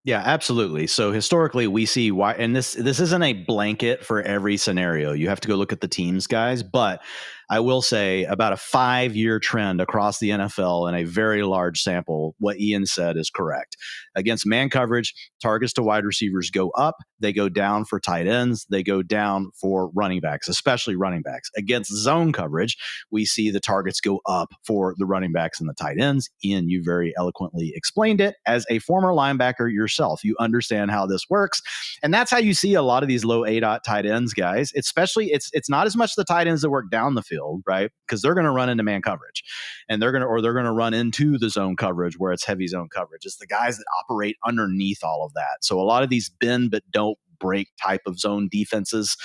Yeah, absolutely. So historically, we see why, and this isn't a blanket for every scenario. You have to go look at the teams, guys. But I will say about a 5-year trend across the NFL in a very large sample, what Ian said is correct. Against man coverage, targets to wide receivers go up. They go down for tight ends. They go down for running backs, especially running backs. Against zone coverage, we see the targets go up for the running backs and the tight ends. Ian, you very eloquently explained it. As a former linebacker yourself, you understand how this works. And that's how you see a lot of these low ADOT tight ends, guys. Especially, it's not as much the tight ends that work down the field, right? Because they're going to run into man coverage, and they're going to run into the zone coverage where it's heavy zone coverage. It's the guys that operate underneath all of that. So a lot of these bend but don't break type of zone defenses,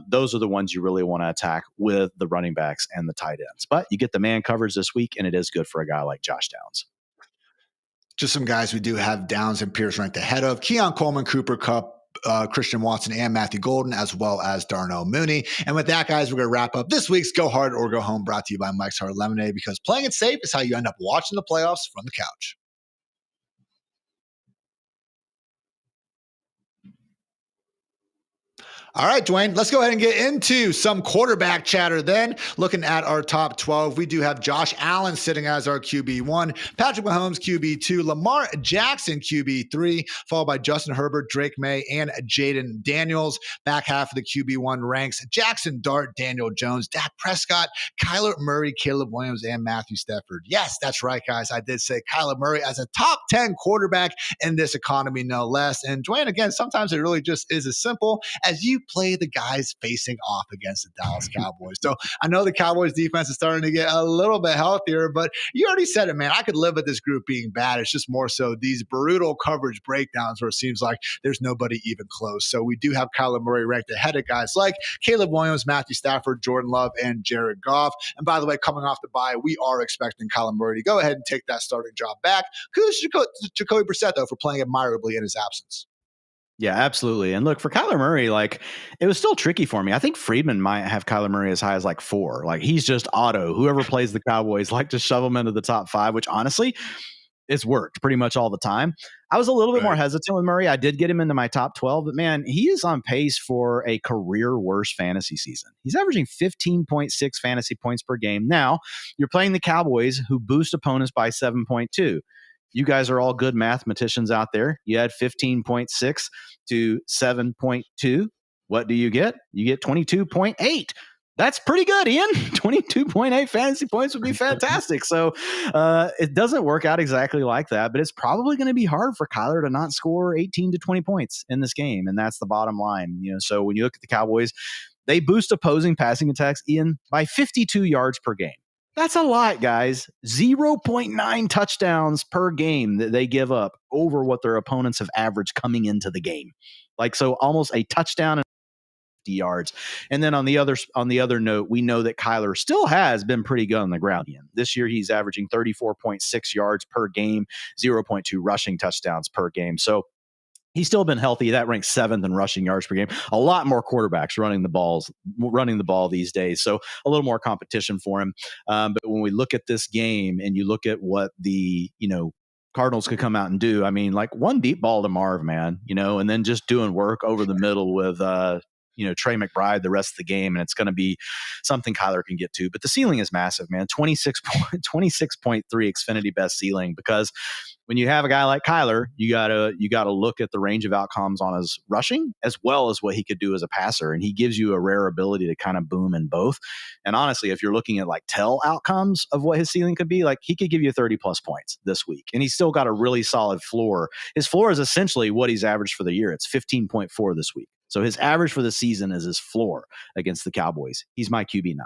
those are the ones you really want to attack with the running backs and the tight ends. But you get the man coverage this week, and it is good for a guy like Josh Downs. Just some guys we do have Downs and Pierce ranked ahead of: Keon Coleman, Cooper Kupp, Christian Watson, and Matthew Golden, as well as Darnell Mooney. And with that, guys, we're going to wrap up this week's Go Hard or Go Home, brought to you by Mike's Hard Lemonade, because playing it safe is how you end up watching the playoffs from the couch. All right, Dwayne, let's go ahead and get into some quarterback chatter then. Looking at our top 12, we do have Josh Allen sitting as our QB1, Patrick Mahomes QB2, Lamar Jackson QB3, followed by Justin Herbert, Drake May, and Jaden Daniels. Back half of the QB1 ranks Jackson Dart, Daniel Jones, Dak Prescott, Kyler Murray, Caleb Williams, and Matthew Stafford. Yes, that's right, guys. I did say Kyler Murray as a top 10 quarterback in this economy, no less. And Dwayne, again, sometimes it really just is as simple as you play the guys facing off against the Dallas Cowboys. So I know the Cowboys defense is starting to get a little bit healthier, but you already said it, man. I could live with this group being bad. It's just more so these brutal coverage breakdowns where it seems like there's nobody even close. So we do have Kyler Murray ranked ahead of guys like Caleb Williams, Matthew Stafford, Jordan Love, and Jared Goff. And by the way, coming off the bye, we are expecting Kyler Murray to go ahead and take that starting job back. Kudos to Jacoby Brissett, though, for playing admirably in his absence. Yeah, absolutely. And look, for Kyler Murray, like, it was still tricky for me. I think Friedman might have Kyler Murray as high as like 4. Like, he's just auto. Whoever plays the Cowboys like to shove him into the top 5, which honestly, it's worked pretty much all the time. I was a little bit more hesitant with Murray. I did get him into my top 12, but man, he is on pace for a career worst fantasy season. He's averaging 15.6 fantasy points per game. Now, you're playing the Cowboys, who boost opponents by 7.2. You guys are all good mathematicians out there. You add 15.6 to 7.2. What do you get? You get 22.8. That's pretty good, Ian. 22.8 fantasy points would be fantastic. So it doesn't work out exactly like that, but it's probably going to be hard for Kyler to not score 18 to 20 points in this game. And that's the bottom line. So when you look at the Cowboys, they boost opposing passing attacks, Ian, by 52 yards per game. That's a lot, guys. 0.9 touchdowns per game that they give up over what their opponents have averaged coming into the game. Like, so almost a touchdown and 50 yards. And then on the other note, we know that Kyler still has been pretty good on the ground. This year, he's averaging 34.6 yards per game, 0.2 rushing touchdowns per game. So he's still been healthy. That ranks 7th in rushing yards per game. A lot more quarterbacks running the ball these days. So a little more competition for him. But when we look at this game and you look at what the, Cardinals could come out and do, I mean, like one deep ball to Marv, man, and then just doing work over the middle with, Trey McBride the rest of the game, and it's going to be something Kyler can get to. But the ceiling is massive, man. 26.3 Xfinity best ceiling, because when you have a guy like Kyler, you gotta look at the range of outcomes on his rushing as well as what he could do as a passer, and he gives you a rare ability to kind of boom in both. And honestly, if you're looking at like tell outcomes of what his ceiling could be, like he could give you 30 plus points this week, and he's still got a really solid floor. His floor is essentially what he's averaged for the year. It's 15.4 this week. So his average for the season is his floor against the Cowboys. He's my QB9.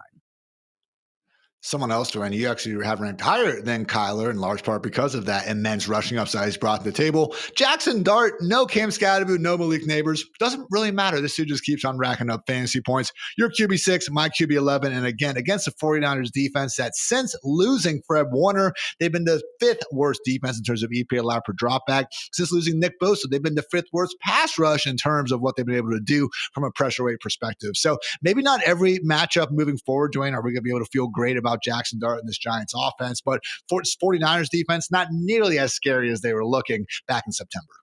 Someone else, Dwayne, you actually have ranked higher than Kyler in large part because of that immense rushing upside he's brought to the table. Jackson Dart, no Cam Scatterboot, no Malik Neighbors. Doesn't really matter. This dude just keeps on racking up fantasy points. Your QB6, my QB11. And again, against the 49ers defense that since losing Fred Warner, they've been the 5th worst defense in terms of EPA allowed per dropback. Since losing Nick Bosa, they've been the 5th worst pass rush in terms of what they've been able to do from a pressure rate perspective. So maybe not every matchup moving forward, Dwayne, are we going to be able to feel great about Jackson Dart in this Giants offense, but for 49ers defense, not nearly as scary as they were looking back in September.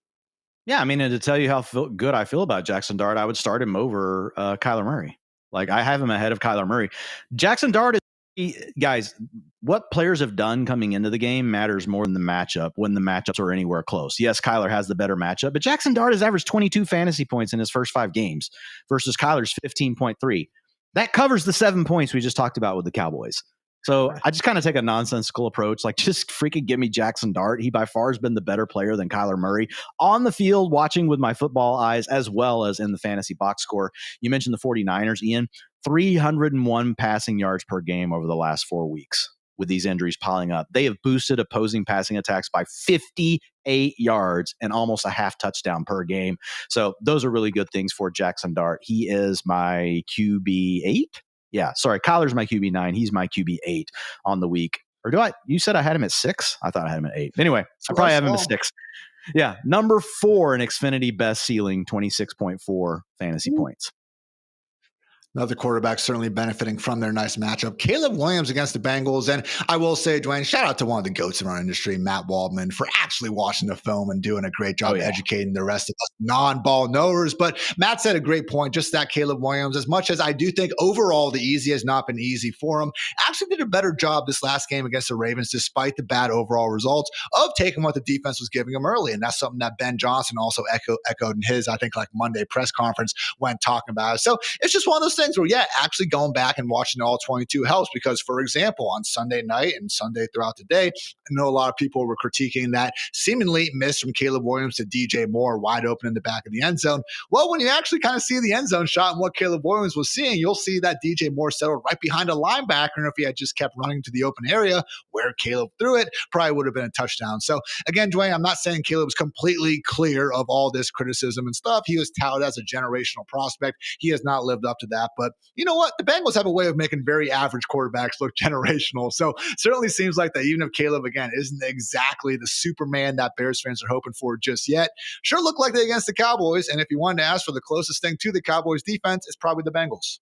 Yeah, I mean, and to tell you how good I feel about Jackson Dart, I would start him over Kyler Murray. Like, I have him ahead of Kyler Murray. Jackson Dart is, guys, what players have done coming into the game matters more than the matchup when the matchups are anywhere close. Yes, Kyler has the better matchup, but Jackson Dart has averaged 22 fantasy points in his first 5 games versus Kyler's 15.3. That covers the 7 points we just talked about with the Cowboys. So I just kind of take a nonsensical approach, like just freaking give me Jackson Dart. He by far has been the better player than Kyler Murray on the field, watching with my football eyes, as well as in the fantasy box score. You mentioned the 49ers, Ian, 301 passing yards per game over the last 4 weeks with these injuries piling up. They have boosted opposing passing attacks by 58 yards and almost a half touchdown per game. So those are really good things for Jackson Dart. He is my QB8. Yeah, sorry. Kyler's my QB9. He's my QB8 on the week. Or you said I had him at 6? I thought I had him at 8. Anyway, I probably have him at 6. Yeah, number 4 in Xfinity best ceiling, 26.4 fantasy points. Another quarterback certainly benefiting from their nice matchup. Caleb Williams against the Bengals. And I will say, Dwayne, shout out to one of the goats in our industry, Matt Waldman, for actually watching the film and doing a great job educating the rest of us non-ball knowers. But Matt said a great point, just that Caleb Williams, as much as I do think overall the easy has not been easy for him, actually did a better job this last game against the Ravens, despite the bad overall results, of taking what the defense was giving him early. And that's something that Ben Johnson also echoed in his, I think, like Monday press conference when talking about it. So it's just one of those things. things where, yeah, actually going back and watching all 22 helps because, for example, on Sunday night and Sunday throughout the day, I know a lot of people were critiquing that seemingly miss from Caleb Williams to DJ Moore wide open in the back of the end zone. Well, when you actually kind of see the end zone shot and what Caleb Williams was seeing, you'll see that DJ Moore settled right behind a linebacker. And if he had just kept running to the open area where Caleb threw it, probably would have been a touchdown. So again, Dwain, I'm not saying Caleb's completely clear of all this criticism and stuff. He was touted as a generational prospect. He has not lived up to that. But you know what? The Bengals have a way of making very average quarterbacks look generational. So certainly seems like that even if Caleb, again, isn't exactly the Superman that Bears fans are hoping for just yet, sure look like they against the Cowboys. And if you wanted to ask for the closest thing to the Cowboys defense, it's probably the Bengals.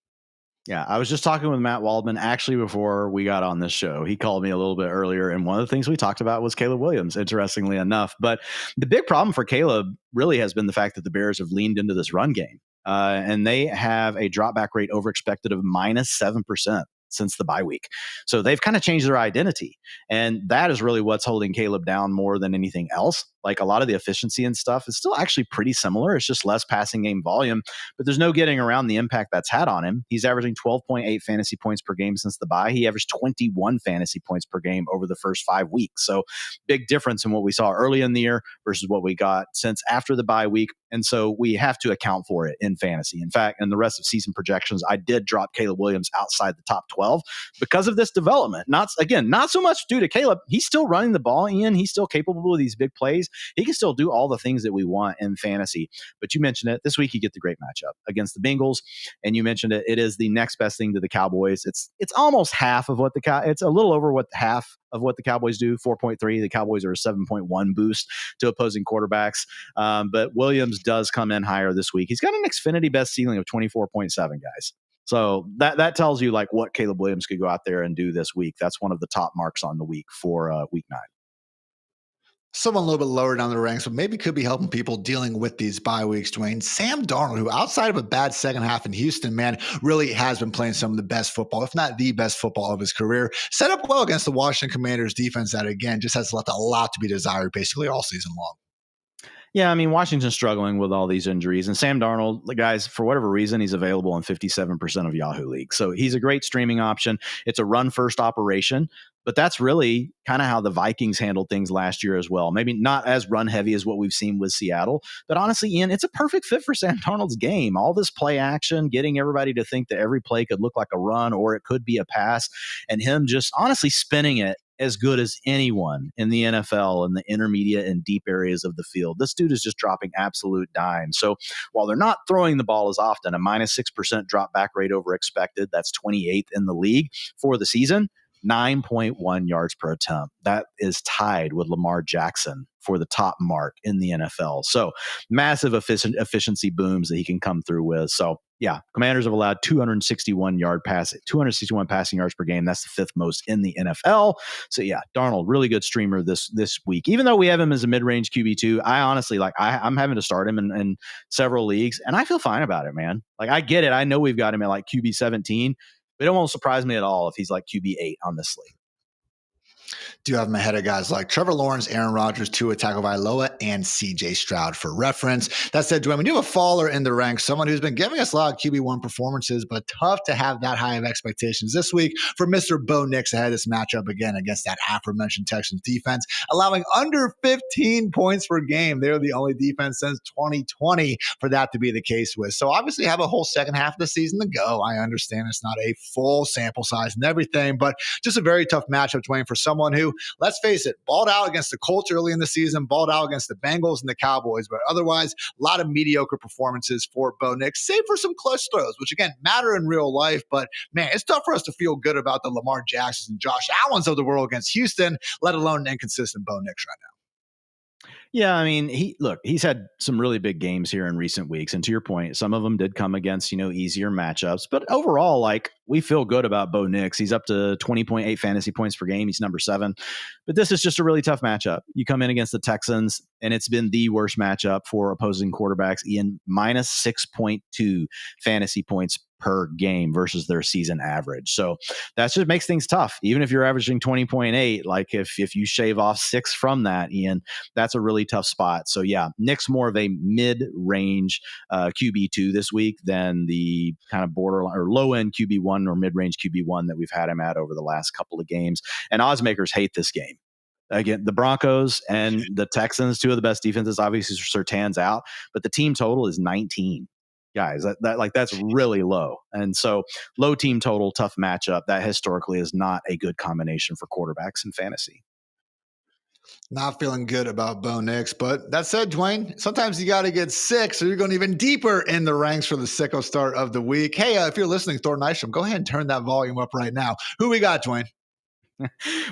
Yeah, I was just talking with Matt Waldman actually before we got on this show. He called me a little bit earlier, and one of the things we talked about was Caleb Williams, interestingly enough. But the big problem for Caleb really has been the fact that the Bears have leaned into this run game, and they have a dropback rate over expected of -7% since the bye week. So they've kind of changed their identity. And that is really what's holding Caleb down more than anything else. Like a lot of the efficiency and stuff is still actually pretty similar. It's just less passing game volume, but there's no getting around the impact that's had on him. He's averaging 12.8 fantasy points per game since the bye. He averaged 21 fantasy points per game over the first 5 weeks. So big difference in what we saw early in the year versus what we got since after the bye week. And so we have to account for it in fantasy. In fact, in the rest of season projections, I did drop Caleb Williams outside the top 12 because of this development. Not so much due to Caleb. He's still running the ball, Ian. He's still capable of these big plays. He can still do all the things that we want in fantasy. But you mentioned it. This week, you get the great matchup against the Bengals. And you mentioned it. It is the next best thing to the Cowboys. It's almost half of what it's a little over what half of what the Cowboys do, 4.3. The Cowboys are a 7.1 boost to opposing quarterbacks. But Williams does come in higher this week. He's got an Xfinity best ceiling of 24.7, guys. So that tells you like what Caleb Williams could go out there and do this week. That's one of the top marks on the week for week 9. Someone a little bit lower down the ranks, but maybe could be helping people dealing with these bye weeks, Dwain. Sam Darnold, who outside of a bad second half in Houston, man, really has been playing some of the best football, if not the best football of his career. Set up well against the Washington Commanders defense that, again, just has left a lot to be desired basically all season long. Yeah, I mean, Washington's struggling with all these injuries. And Sam Darnold, the guys, for whatever reason, he's available in 57% of Yahoo leagues. So he's a great streaming option. It's a run-first operation. But that's really kind of how the Vikings handled things last year as well. Maybe not as run-heavy as what we've seen with Seattle. But honestly, Ian, it's a perfect fit for Sam Darnold's game. All this play action, getting everybody to think that every play could look like a run or it could be a pass, and him just honestly spinning it as good as anyone in the NFL in the intermediate and deep areas of the field. This dude is just dropping absolute dimes. So while they're not throwing the ball as often, a -6% drop back rate over expected, that's 28th in the league for the season. 9.1 yards per attempt. That is tied with Lamar Jackson for the top mark in the NFL. So massive efficiency booms that he can come through with. So yeah, Commanders have allowed 261 passing yards per game. That's the 5th most in the NFL. So yeah, Darnold, really good streamer this week. Even though we have him as a mid-range QB2, I honestly I'm having to start him in several leagues, and I feel fine about it, man. Like I get it. I know we've got him at like QB 17. But it won't surprise me at all if he's like QB 8 on this slate. Do have him ahead of guys like Trevor Lawrence, Aaron Rodgers, Tua Tagovailoa, and CJ Stroud for reference. That said, Dwayne, we do have a faller in the ranks, someone who's been giving us a lot of QB1 performances, but tough to have that high of expectations this week for Mr. Bo Nix ahead of this matchup again against that aforementioned Texans defense, allowing under 15 points per game. They're the only defense since 2020 for that to be the case with. So obviously have a whole second half of the season to go. I understand it's not a full sample size and everything, but just a very tough matchup, Dwayne, for someone who, let's face it, balled out against the Colts early in the season, balled out against the Bengals and the Cowboys, but otherwise, a lot of mediocre performances for Bo Nix, save for some clutch throws, which again, matter in real life, but man, it's tough for us to feel good about the Lamar Jacksons and Josh Allens of the world against Houston, let alone an inconsistent Bo Nix right now. Yeah, I mean, he's had some really big games here in recent weeks. And to your point, some of them did come against, easier matchups. But overall, like, we feel good about Bo Nix. He's up to 20.8 fantasy points per game. He's number 7. But this is just a really tough matchup. You come in against the Texans, and it's been the worst matchup for opposing quarterbacks. Ian, minus 6.2 fantasy points per game versus their season average. So that just makes things tough. Even if you're averaging 20.8, like if you shave off 6 from that, Ian, that's a really tough spot. So yeah, Nick's more of a mid-range QB2 this week than the kind of borderline or low-end QB1 or mid-range QB1 that we've had him at over the last couple of games. And odds makers hate this game. Again, the Broncos and the Texans, two of the best defenses, obviously Surtain's out, but the team total is 19. Guys, that's really low. And so low team total, tough matchup. That historically is not a good combination for quarterbacks in fantasy. Not feeling good about Bo Nix, but that said, Dwain, sometimes you got to get sick, so you're going even deeper in the ranks for the sicko start of the week. Hey, if you're listening, Thor Nystrom, go ahead and turn that volume up right now. Who we got, Dwain?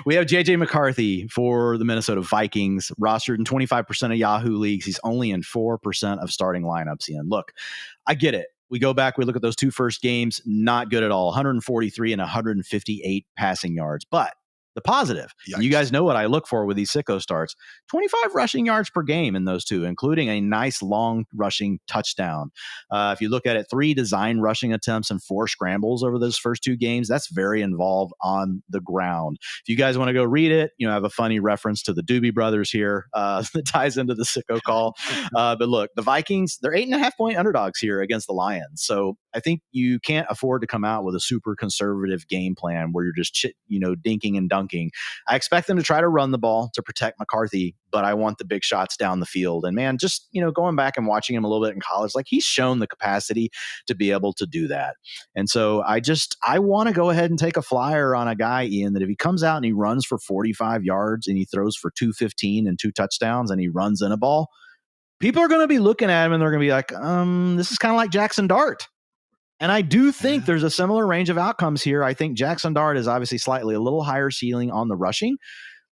We have JJ McCarthy for the Minnesota Vikings, rostered in 25% of Yahoo leagues. He's only in 4% of starting lineups. Ian, look, I get it. We go back, we look at those two first games, not good at all. 143 and 158 passing yards. But the positive, you guys know what I look for with these sicko starts, 25 rushing yards per game in those two, including a nice long rushing touchdown. If you look at it, 3 design rushing attempts and 4 scrambles over those first 2 games, that's very involved on the ground. If you guys want to go read it, I have a funny reference to the Doobie Brothers here that ties into the sicko call. But look, the Vikings, they're 8.5 point underdogs here against the Lions. So I think you can't afford to come out with a super conservative game plan where you're just dinking and dunking. I expect them to try to run the ball to protect McCarthy, but I want the big shots down the field. And man, just, going back and watching him a little bit in college, like he's shown the capacity to be able to do that. And so I want to go ahead and take a flyer on a guy, Ian, that if he comes out and he runs for 45 yards and he throws for 215 and 2 touchdowns and he runs in a ball, people are going to be looking at him and they're going to be like, this is kind of like Jackson Dart. And I do think there's a similar range of outcomes here. I think Jackson Dart is obviously slightly a little higher ceiling on the rushing.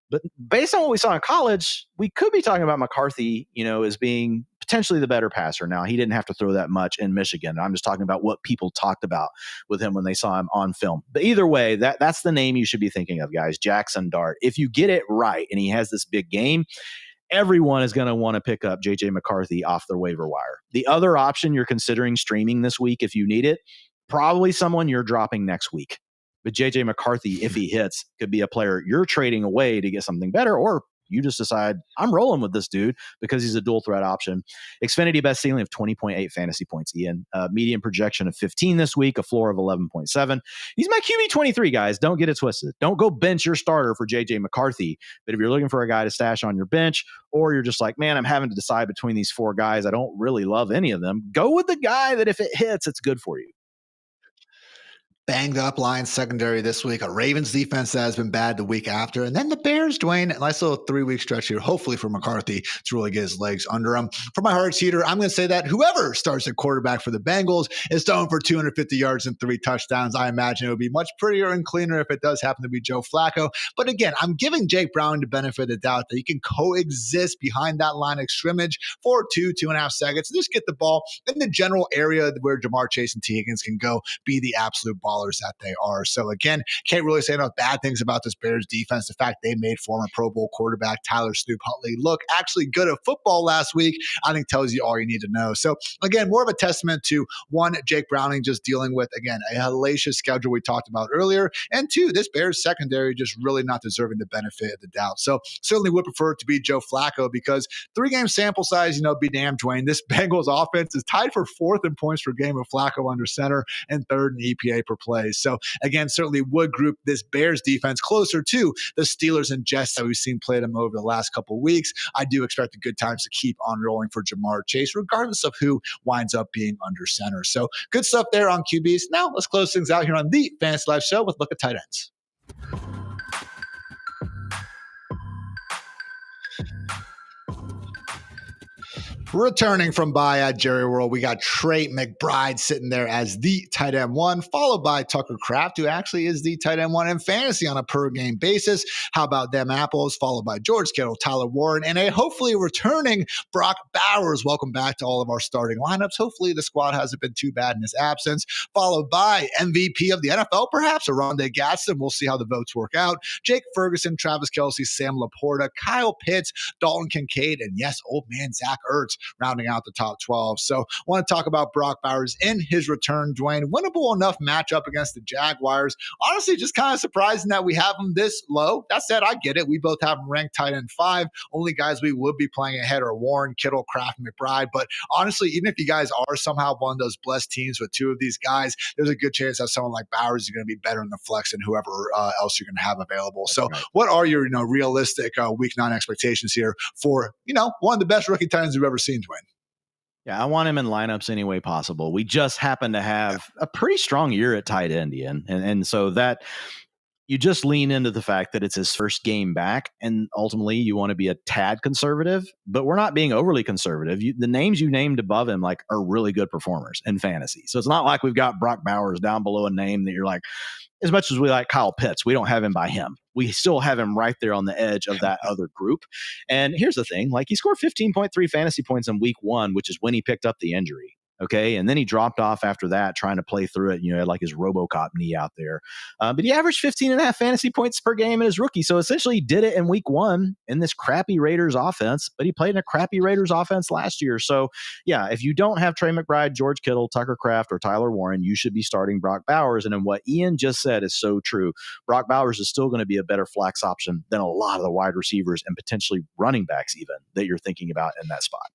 But based on what we saw in college, we could be talking about McCarthy, as being potentially the better passer. Now, he didn't have to throw that much in Michigan. I'm just talking about what people talked about with him when they saw him on film. But either way, that's the name you should be thinking of, guys, Jackson Dart. If you get it right and he has this big game, everyone is going to want to pick up JJ McCarthy off their waiver wire. The other option you're considering streaming this week, if you need it, probably someone you're dropping next week. But JJ McCarthy, if he hits, could be a player you're trading away to get something better, or you just decide, I'm rolling with this dude because he's a dual threat option. Xfinity best ceiling of 20.8 fantasy points, Ian. Median projection of 15 this week, a floor of 11.7. He's my QB23, guys. Don't get it twisted. Don't go bench your starter for JJ McCarthy. But if you're looking for a guy to stash on your bench, or you're just like, man, I'm having to decide between these 4 guys, I don't really love any of them, go with the guy that if it hits, it's good for you. Banged up Lions secondary this week, a Ravens defense that has been bad the week after, and then the Bears, Dwain, a nice little 3-week stretch here, hopefully for McCarthy to really get his legs under him. For my heart's heater, I'm going to say that whoever starts at quarterback for the Bengals is throwing for 250 yards and 3 touchdowns. I imagine it would be much prettier and cleaner if it does happen to be Joe Flacco. But again, I'm giving Jake Browning the benefit of the doubt that he can coexist behind that line of scrimmage for 2.5 seconds, and just get the ball in the general area where Jamar Chase and T. Higgins can go be the absolute ball that they are. So again, can't really say enough bad things about this Bears defense. The fact they made former Pro Bowl quarterback Tyler Snoop Huntley look actually good at football last week, I think tells you all you need to know. So again, more of a testament to, 1, Jake Browning just dealing with, again, a hellacious schedule we talked about earlier, and 2, this Bears secondary just really not deserving the benefit of the doubt. So certainly would prefer it to be Joe Flacco, because 3-game sample size, be damn, Dwain. This Bengals offense is tied for 4th in points per game with Flacco under center and 3rd in EPA per play. So again, certainly would group this Bears defense closer to the Steelers and Jets that we've seen play them over the last couple of weeks. I do expect the good times to keep on rolling for Jamar Chase, regardless of who winds up being under center. So good stuff there on QBs. Now let's close things out here on the Fantasy Life Show with Look at Tight Ends. Returning from bye at Jerry World, we got Trey McBride sitting there as the tight end one, followed by Tucker Kraft, who actually is the tight end one in fantasy on a per game basis. How about them apples? Followed by George Kittle, Tyler Warren, and a hopefully returning Brock Bowers. Welcome back to all of our starting lineups. Hopefully the squad hasn't been too bad in his absence. Followed by MVP of the NFL, perhaps, Rondé Gaston. We'll see how the votes work out. Jake Ferguson, Travis Kelce, Sam Laporta, Kyle Pitts, Dalton Kincaid, and yes, old man Zach Ertz rounding out the top 12. So I want to talk about Brock Bowers in his return. Dwayne, winnable enough matchup against the Jaguars. Honestly, just kind of surprising that we have him this low. That said, I get it. We both have him ranked tight end 5. Only guys we would be playing ahead are Warren, Kittle, Kraft, and McBride. But honestly, even if you guys are somehow one of those blessed teams with 2 of these guys, there's a good chance that someone like Bowers is going to be better in the flex than whoever else you're going to have available. So what are your realistic week 9 expectations here for one of the best rookie tight ends we've ever seen, Dwayne? Yeah, I want him in lineups any way possible. We just happen to have a pretty strong year at tight end, Ian. And so that you just lean into the fact that it's his first game back, and ultimately you want to be a tad conservative, but we're not being overly conservative. The names you named above him are really good performers in fantasy. So it's not like we've got Brock Bowers down below a name that you're like, as much as we like Kyle Pitts, we don't have him by him. We still have him right there on the edge of that other group. And here's the thing, he scored 15.3 fantasy points in week 1, which is when he picked up the injury. Okay. And then he dropped off after that, trying to play through it. Had his RoboCop knee out there. But he averaged 15.5 fantasy points per game in his rookie. So essentially he did it in week 1 in this crappy Raiders offense, but he played in a crappy Raiders offense last year. So yeah, if you don't have Trey McBride, George Kittle, Tucker Kraft, or Tyler Warren, you should be starting Brock Bowers. And then what Ian just said is so true. Brock Bowers is still going to be a better flex option than a lot of the wide receivers and potentially running backs even that you're thinking about in that spot.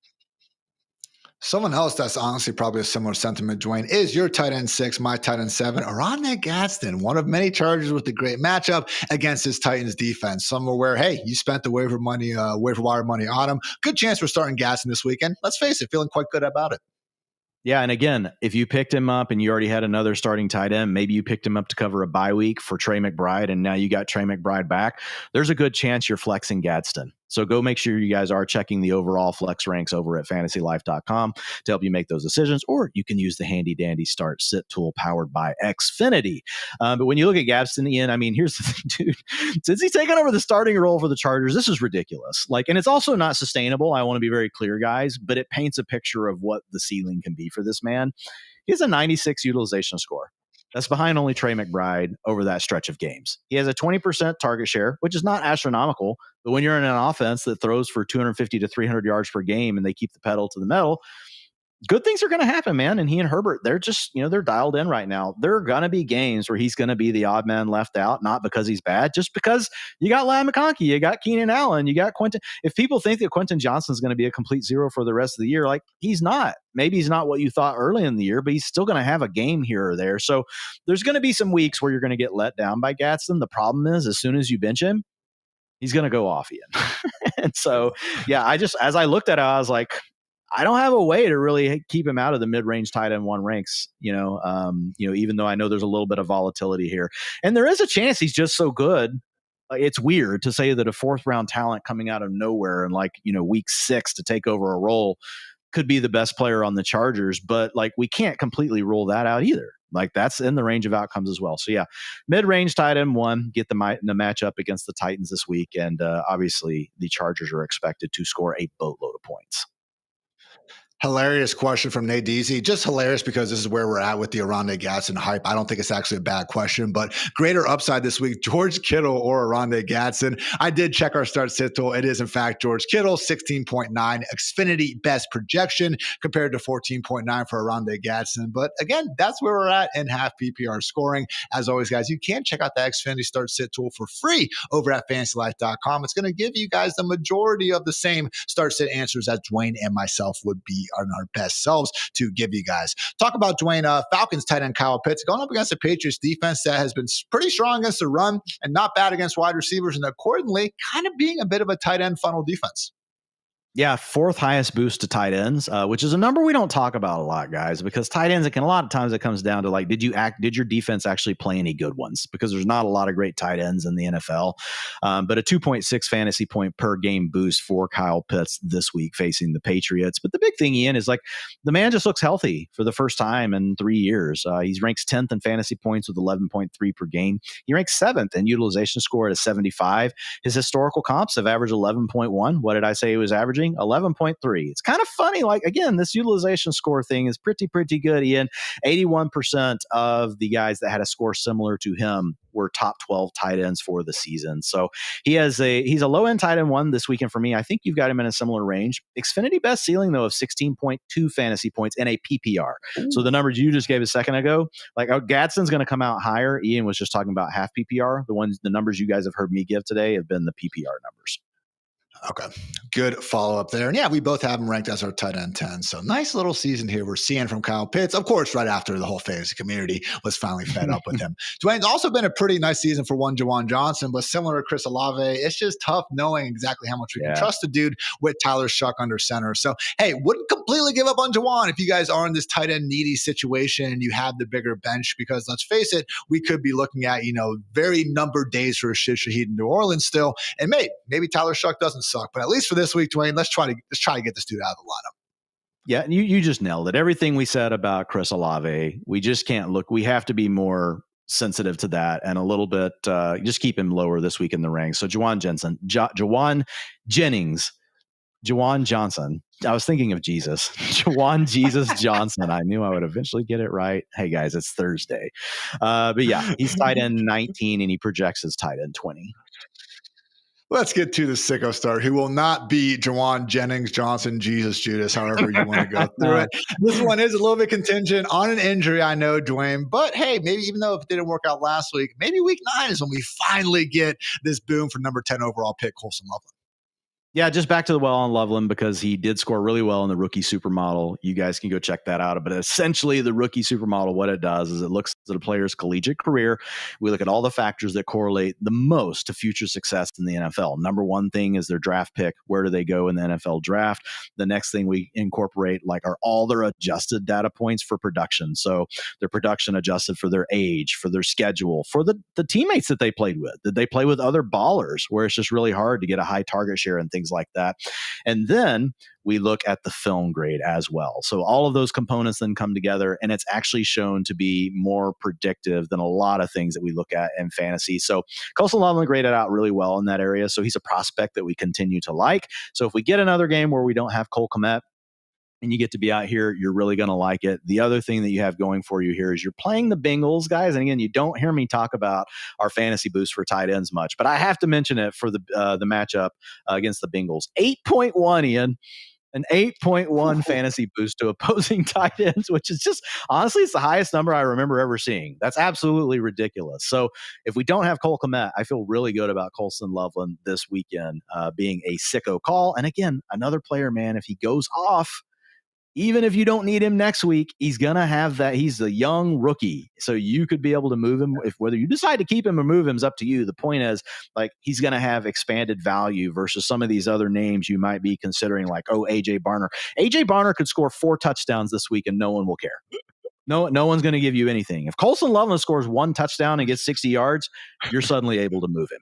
Someone else that's honestly probably a similar sentiment, Dwayne, is your tight end 6, my tight end 7, Rondé Gaston, one of many Chargers with a great matchup against his Titans defense. Some are where, hey, you spent the waiver wire money on him. Good chance we're starting Gaston this weekend. Let's face it, feeling quite good about it. Yeah, and again, if you picked him up and you already had another starting tight end, maybe you picked him up to cover a bye week for Trey McBride, and now you got Trey McBride back, there's a good chance you're flexing Gadsden. So go make sure you guys are checking the overall flex ranks over at fantasylife.com to help you make those decisions, or you can use the handy dandy start sit tool powered by Xfinity. But when you look at Gadsden, Ian, here's the thing, dude. Since he's taken over the starting role for the Chargers, this is ridiculous. And it's also not sustainable. I want to be very clear, guys, but it paints a picture of what the ceiling can be for this man. He has a 96 utilization score. That's behind only Trey McBride over that stretch of games. He has a 20% target share, which is not astronomical, but when you're in an offense that throws for 250 to 300 yards per game and they keep the pedal to the metal, good things are going to happen, man. And he and Herbert, they're just, they're dialed in right now. There are going to be games where he's going to be the odd man left out, not because he's bad, just because you got Ladd McConkey, you got Keenan Allen, you got Quentin. If people think that Quentin Johnson's going to be a complete zero for the rest of the year, he's not. Maybe he's not what you thought early in the year, but he's still going to have a game here or there. So there's going to be some weeks where you're going to get let down by Gadsden. The problem is, as soon as you bench him, he's going to go off, Ian. And so, yeah, as I looked at it, I was like, I don't have a way to really keep him out of the mid-range tight end 1 ranks, even though I know there's a little bit of volatility here. And there is a chance he's just so good. It's weird to say that a 4th round talent coming out of nowhere in week 6 to take over a role could be the best player on the Chargers, but we can't completely rule that out either. That's in the range of outcomes as well. So yeah, mid-range tight end 1, get the matchup against the Titans this week. And obviously the Chargers are expected to score a boatload of points. Hilarious question from Nate Deasy. Just hilarious because this is where we're at with the Rondé Gaston hype. I don't think it's actually a bad question, but greater upside this week, George Kittle or Rondé Gaston. I did check our start sit tool. It is, in fact, George Kittle, 16.9 Xfinity best projection compared to 14.9 for Rondé Gaston. But again, that's where we're at in half PPR scoring. As always, guys, you can check out the Xfinity start sit tool for free over at fantasylife.com. It's going to give you guys the majority of the same start sit answers that Dwayne and myself would be on our best selves to give you guys. Talk about Dwayne, Falcons tight end Kyle Pitts going up against the Patriots defense that has been pretty strong against the run and not bad against wide receivers, and accordingly kind of being a bit of a tight end funnel defense. Yeah, fourth highest boost to tight ends, which is a number we don't talk about a lot, guys, because tight ends, a lot of times it comes down to like, did your defense actually play any good ones? Because there's not a lot of great tight ends in the NFL. But a 2.6 fantasy point per game boost for Kyle Pitts this week facing the Patriots. But the big thing, Ian, is like the man just looks healthy for the first time in 3 years. He ranks 10th in fantasy points with 11.3 per game. He ranks 7th in utilization score at a 75. His historical comps have averaged 11.1. What did I say he was averaging? 11.3. It's kind of funny. Like, again, this utilization score thing is pretty good, Ian. 81% of the guys that had a score similar to him were top 12 tight ends for the season. So he's a low end tight end one this weekend for me. I think you've got him in a similar range. Xfinity best ceiling though of 16.2 fantasy points in a PPR. Ooh. So the numbers you just gave a second ago, like Gadsden's going to come out higher. Ian was just talking about half PPR. The numbers you guys have heard me give today have been the PPR numbers. Okay. Good follow up there. And yeah, we both have him ranked as our tight end 10. So nice little season here we're seeing from Kyle Pitts. Of course, right after the whole fantasy community was finally fed up with him. Dwayne's also been a pretty nice season for one Juwan Johnson, but similar to Chris Olave, it's just tough knowing exactly how much we can trust the dude with Tyler Shuck under center. So, hey, wouldn't completely give up on Juwan if you guys are in this tight end needy situation and you have the bigger bench, because let's face it, we could be looking at, very numbered days for Rashid Shaheed in New Orleans still. And maybe Tyler Shuck doesn't suck, but at least for this week, Dwayne, let's try to get this dude out of the lineup. Yeah, you just nailed it. Everything we said about Chris Olave, we just can't look. We have to be more sensitive to that and a little bit just keep him lower this week in the ranks. So Juwan Johnson. I was thinking of Jesus. Juwan Jesus Johnson. I knew I would eventually get it right. Hey guys, it's Thursday. But yeah, he's tight end 19 and he projects as tight end 20. Let's get to the sicko start, who will not be Juwan Jennings, Johnson, Jesus, Judas, however you want to go through it. This one is a little bit contingent on an injury, I know, Dwayne. But hey, maybe even though it didn't work out last week, maybe week 9 is when we finally get this boom for number 10 overall pick, Colson Loveland. Yeah, just back to the well on Loveland because he did score really well in the rookie supermodel. You guys can go check that out. But essentially, the rookie supermodel, what it does is it looks at a player's collegiate career. We look at all the factors that correlate the most to future success in the NFL. Number one thing is their draft pick. Where do they go in the NFL draft? The next thing we incorporate are all their adjusted data points for production. So their production adjusted for their age, for their schedule, for the teammates that they played with. Did they play with other ballers where it's just really hard to get a high target share and things like that? And then we look at the film grade as well. So all of those components then come together, and it's actually shown to be more predictive than a lot of things that we look at in fantasy. So Colson Loveland graded out really well in that area. So he's a prospect that we continue to like. So if we get another game where we don't have Cole Kmet, and you get to be out here, you're really going to like it. The other thing that you have going for you here is you're playing the Bengals, guys. And again, you don't hear me talk about our fantasy boost for tight ends much, but I have to mention it for the matchup against the Bengals. 8.1, Ian. An 8.1 fantasy boost to opposing tight ends, which is just, honestly, it's the highest number I remember ever seeing. That's absolutely ridiculous. So if we don't have Cole Kmet, I feel really good about Colson Loveland this weekend being a sicko call. And again, another player, man, if he goes off, even if you don't need him next week, he's going to have that. He's a young rookie. So you could be able to move him. Whether you decide to keep him or move him is up to you. The point is, he's going to have expanded value versus some of these other names you might be considering, A.J. Barner. A.J. Barner could score 4 touchdowns this week and no one will care. No one's going to give you anything. If Colson Loveland scores 1 touchdown and gets 60 yards, you're suddenly able to move him.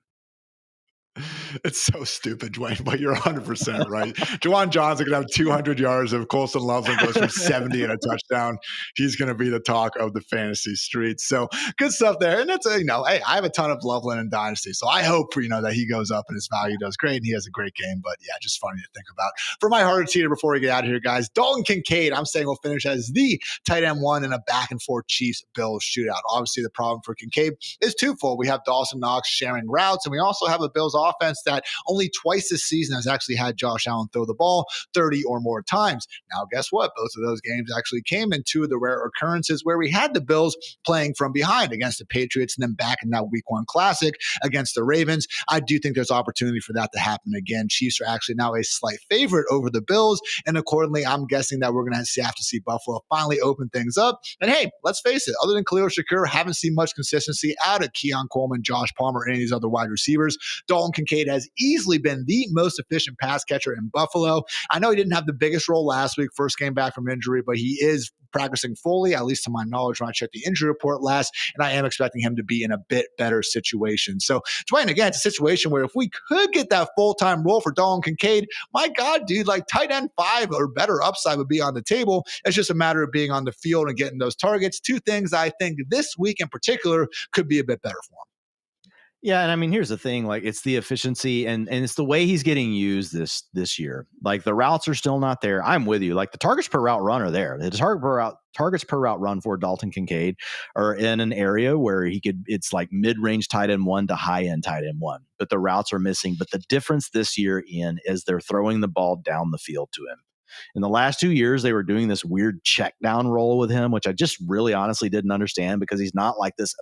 It's so stupid, Dwayne, but you're 100% right. Juwan Johnson could have 200 yards if Colson Loveland goes for 70 and a touchdown. He's going to be the talk of the fantasy streets. So good stuff there. And it's, hey, I have a ton of Loveland in Dynasty. So I hope, that he goes up and his value does great and he has a great game. But yeah, just funny to think about. For my harder teeter before we get out of here, guys, Dalton Kincaid, I'm saying will finish as the tight end 1 in a back and forth Chiefs-Bills shootout. Obviously, the problem for Kincaid is twofold. We have Dawson Knox sharing routes, and we also have a Bills offense that only twice this season has actually had Josh Allen throw the ball 30 or more times. Now, guess what? Both of those games actually came in 2 of the rare occurrences where we had the Bills playing from behind against the Patriots and then back in that Week 1 Classic against the Ravens. I do think there's opportunity for that to happen again. Chiefs are actually now a slight favorite over the Bills, and accordingly, I'm guessing that we're going to have to see Buffalo finally open things up. And hey, let's face it, other than Khalil Shakur, haven't seen much consistency out of Keon Coleman, Josh Palmer, or any of these other wide receivers. Dalton Dalton Kincaid has easily been the most efficient pass catcher in Buffalo. I know he didn't have the biggest role last week, first game back from injury, but he is practicing fully, at least to my knowledge, when I checked the injury report last, and I am expecting him to be in a bit better situation. So, Dwain, again, it's a situation where if we could get that full-time role for Dalton Kincaid, my God, dude, like tight end 5 or better upside would be on the table. It's just a matter of being on the field and getting those targets. Two things I think this week in particular could be a bit better for him. Yeah, and I mean, here's the thing: like, it's the efficiency and it's the way he's getting used this year. Like, the routes are still not there. I'm with you. Like, the targets per route run are there. The targets per route run for Dalton Kincaid are in an area where it's like mid-range tight end 1 to high-end tight end 1, but the routes are missing. But the difference this year, Ian, is they're throwing the ball down the field to him. In the last 2 years, they were doing this weird check down roll with him, which I just really honestly didn't understand, because he's not like this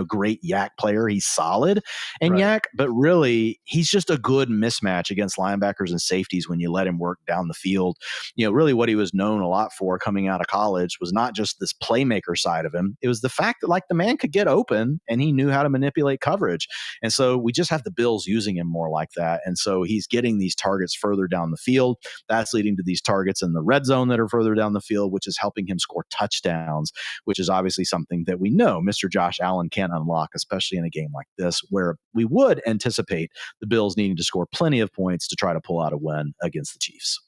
great yak player. He's solid and Right. yak, but really he's just a good mismatch against linebackers and safeties when you let him work down the field. Really what he was known a lot for coming out of college was not just this playmaker side of him. It was the fact that, like, the man could get open and he knew how to manipulate coverage. And so we just have the Bills using him more like that. And so he's getting these targets further down the field. That's leading to these targets in the red zone that are further down the field, which is helping him score touchdowns, which is obviously something that we know Mr. Josh Allen can unlock, especially in a game like this, where we would anticipate the Bills needing to score plenty of points to try to pull out a win against the Chiefs.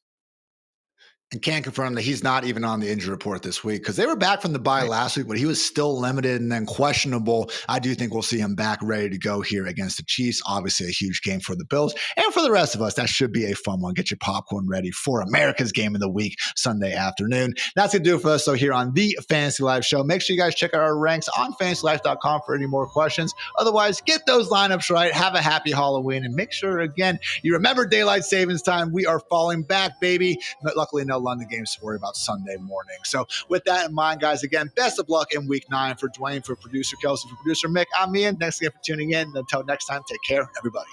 And can confirm that he's not even on the injury report this week, because they were back from the bye last week, but he was still limited and then questionable. I do think we'll see him back ready to go here against the Chiefs. Obviously, a huge game for the Bills. And for the rest of us, that should be a fun one. Get your popcorn ready for America's game of the week, Sunday afternoon. That's going to do it for us, so here on the Fantasy Life Show. Make sure you guys check out our ranks on fantasylife.com for any more questions. Otherwise, get those lineups right. Have a happy Halloween. And make sure, again, you remember daylight savings time. We are falling back, baby. But luckily, no London games to worry about Sunday morning. So with that in mind, guys, again, best of luck in week 9 for Dwain, for producer Kelsey, for producer Mick. I'm Ian. Thanks again for tuning in. Until next time, take care, everybody.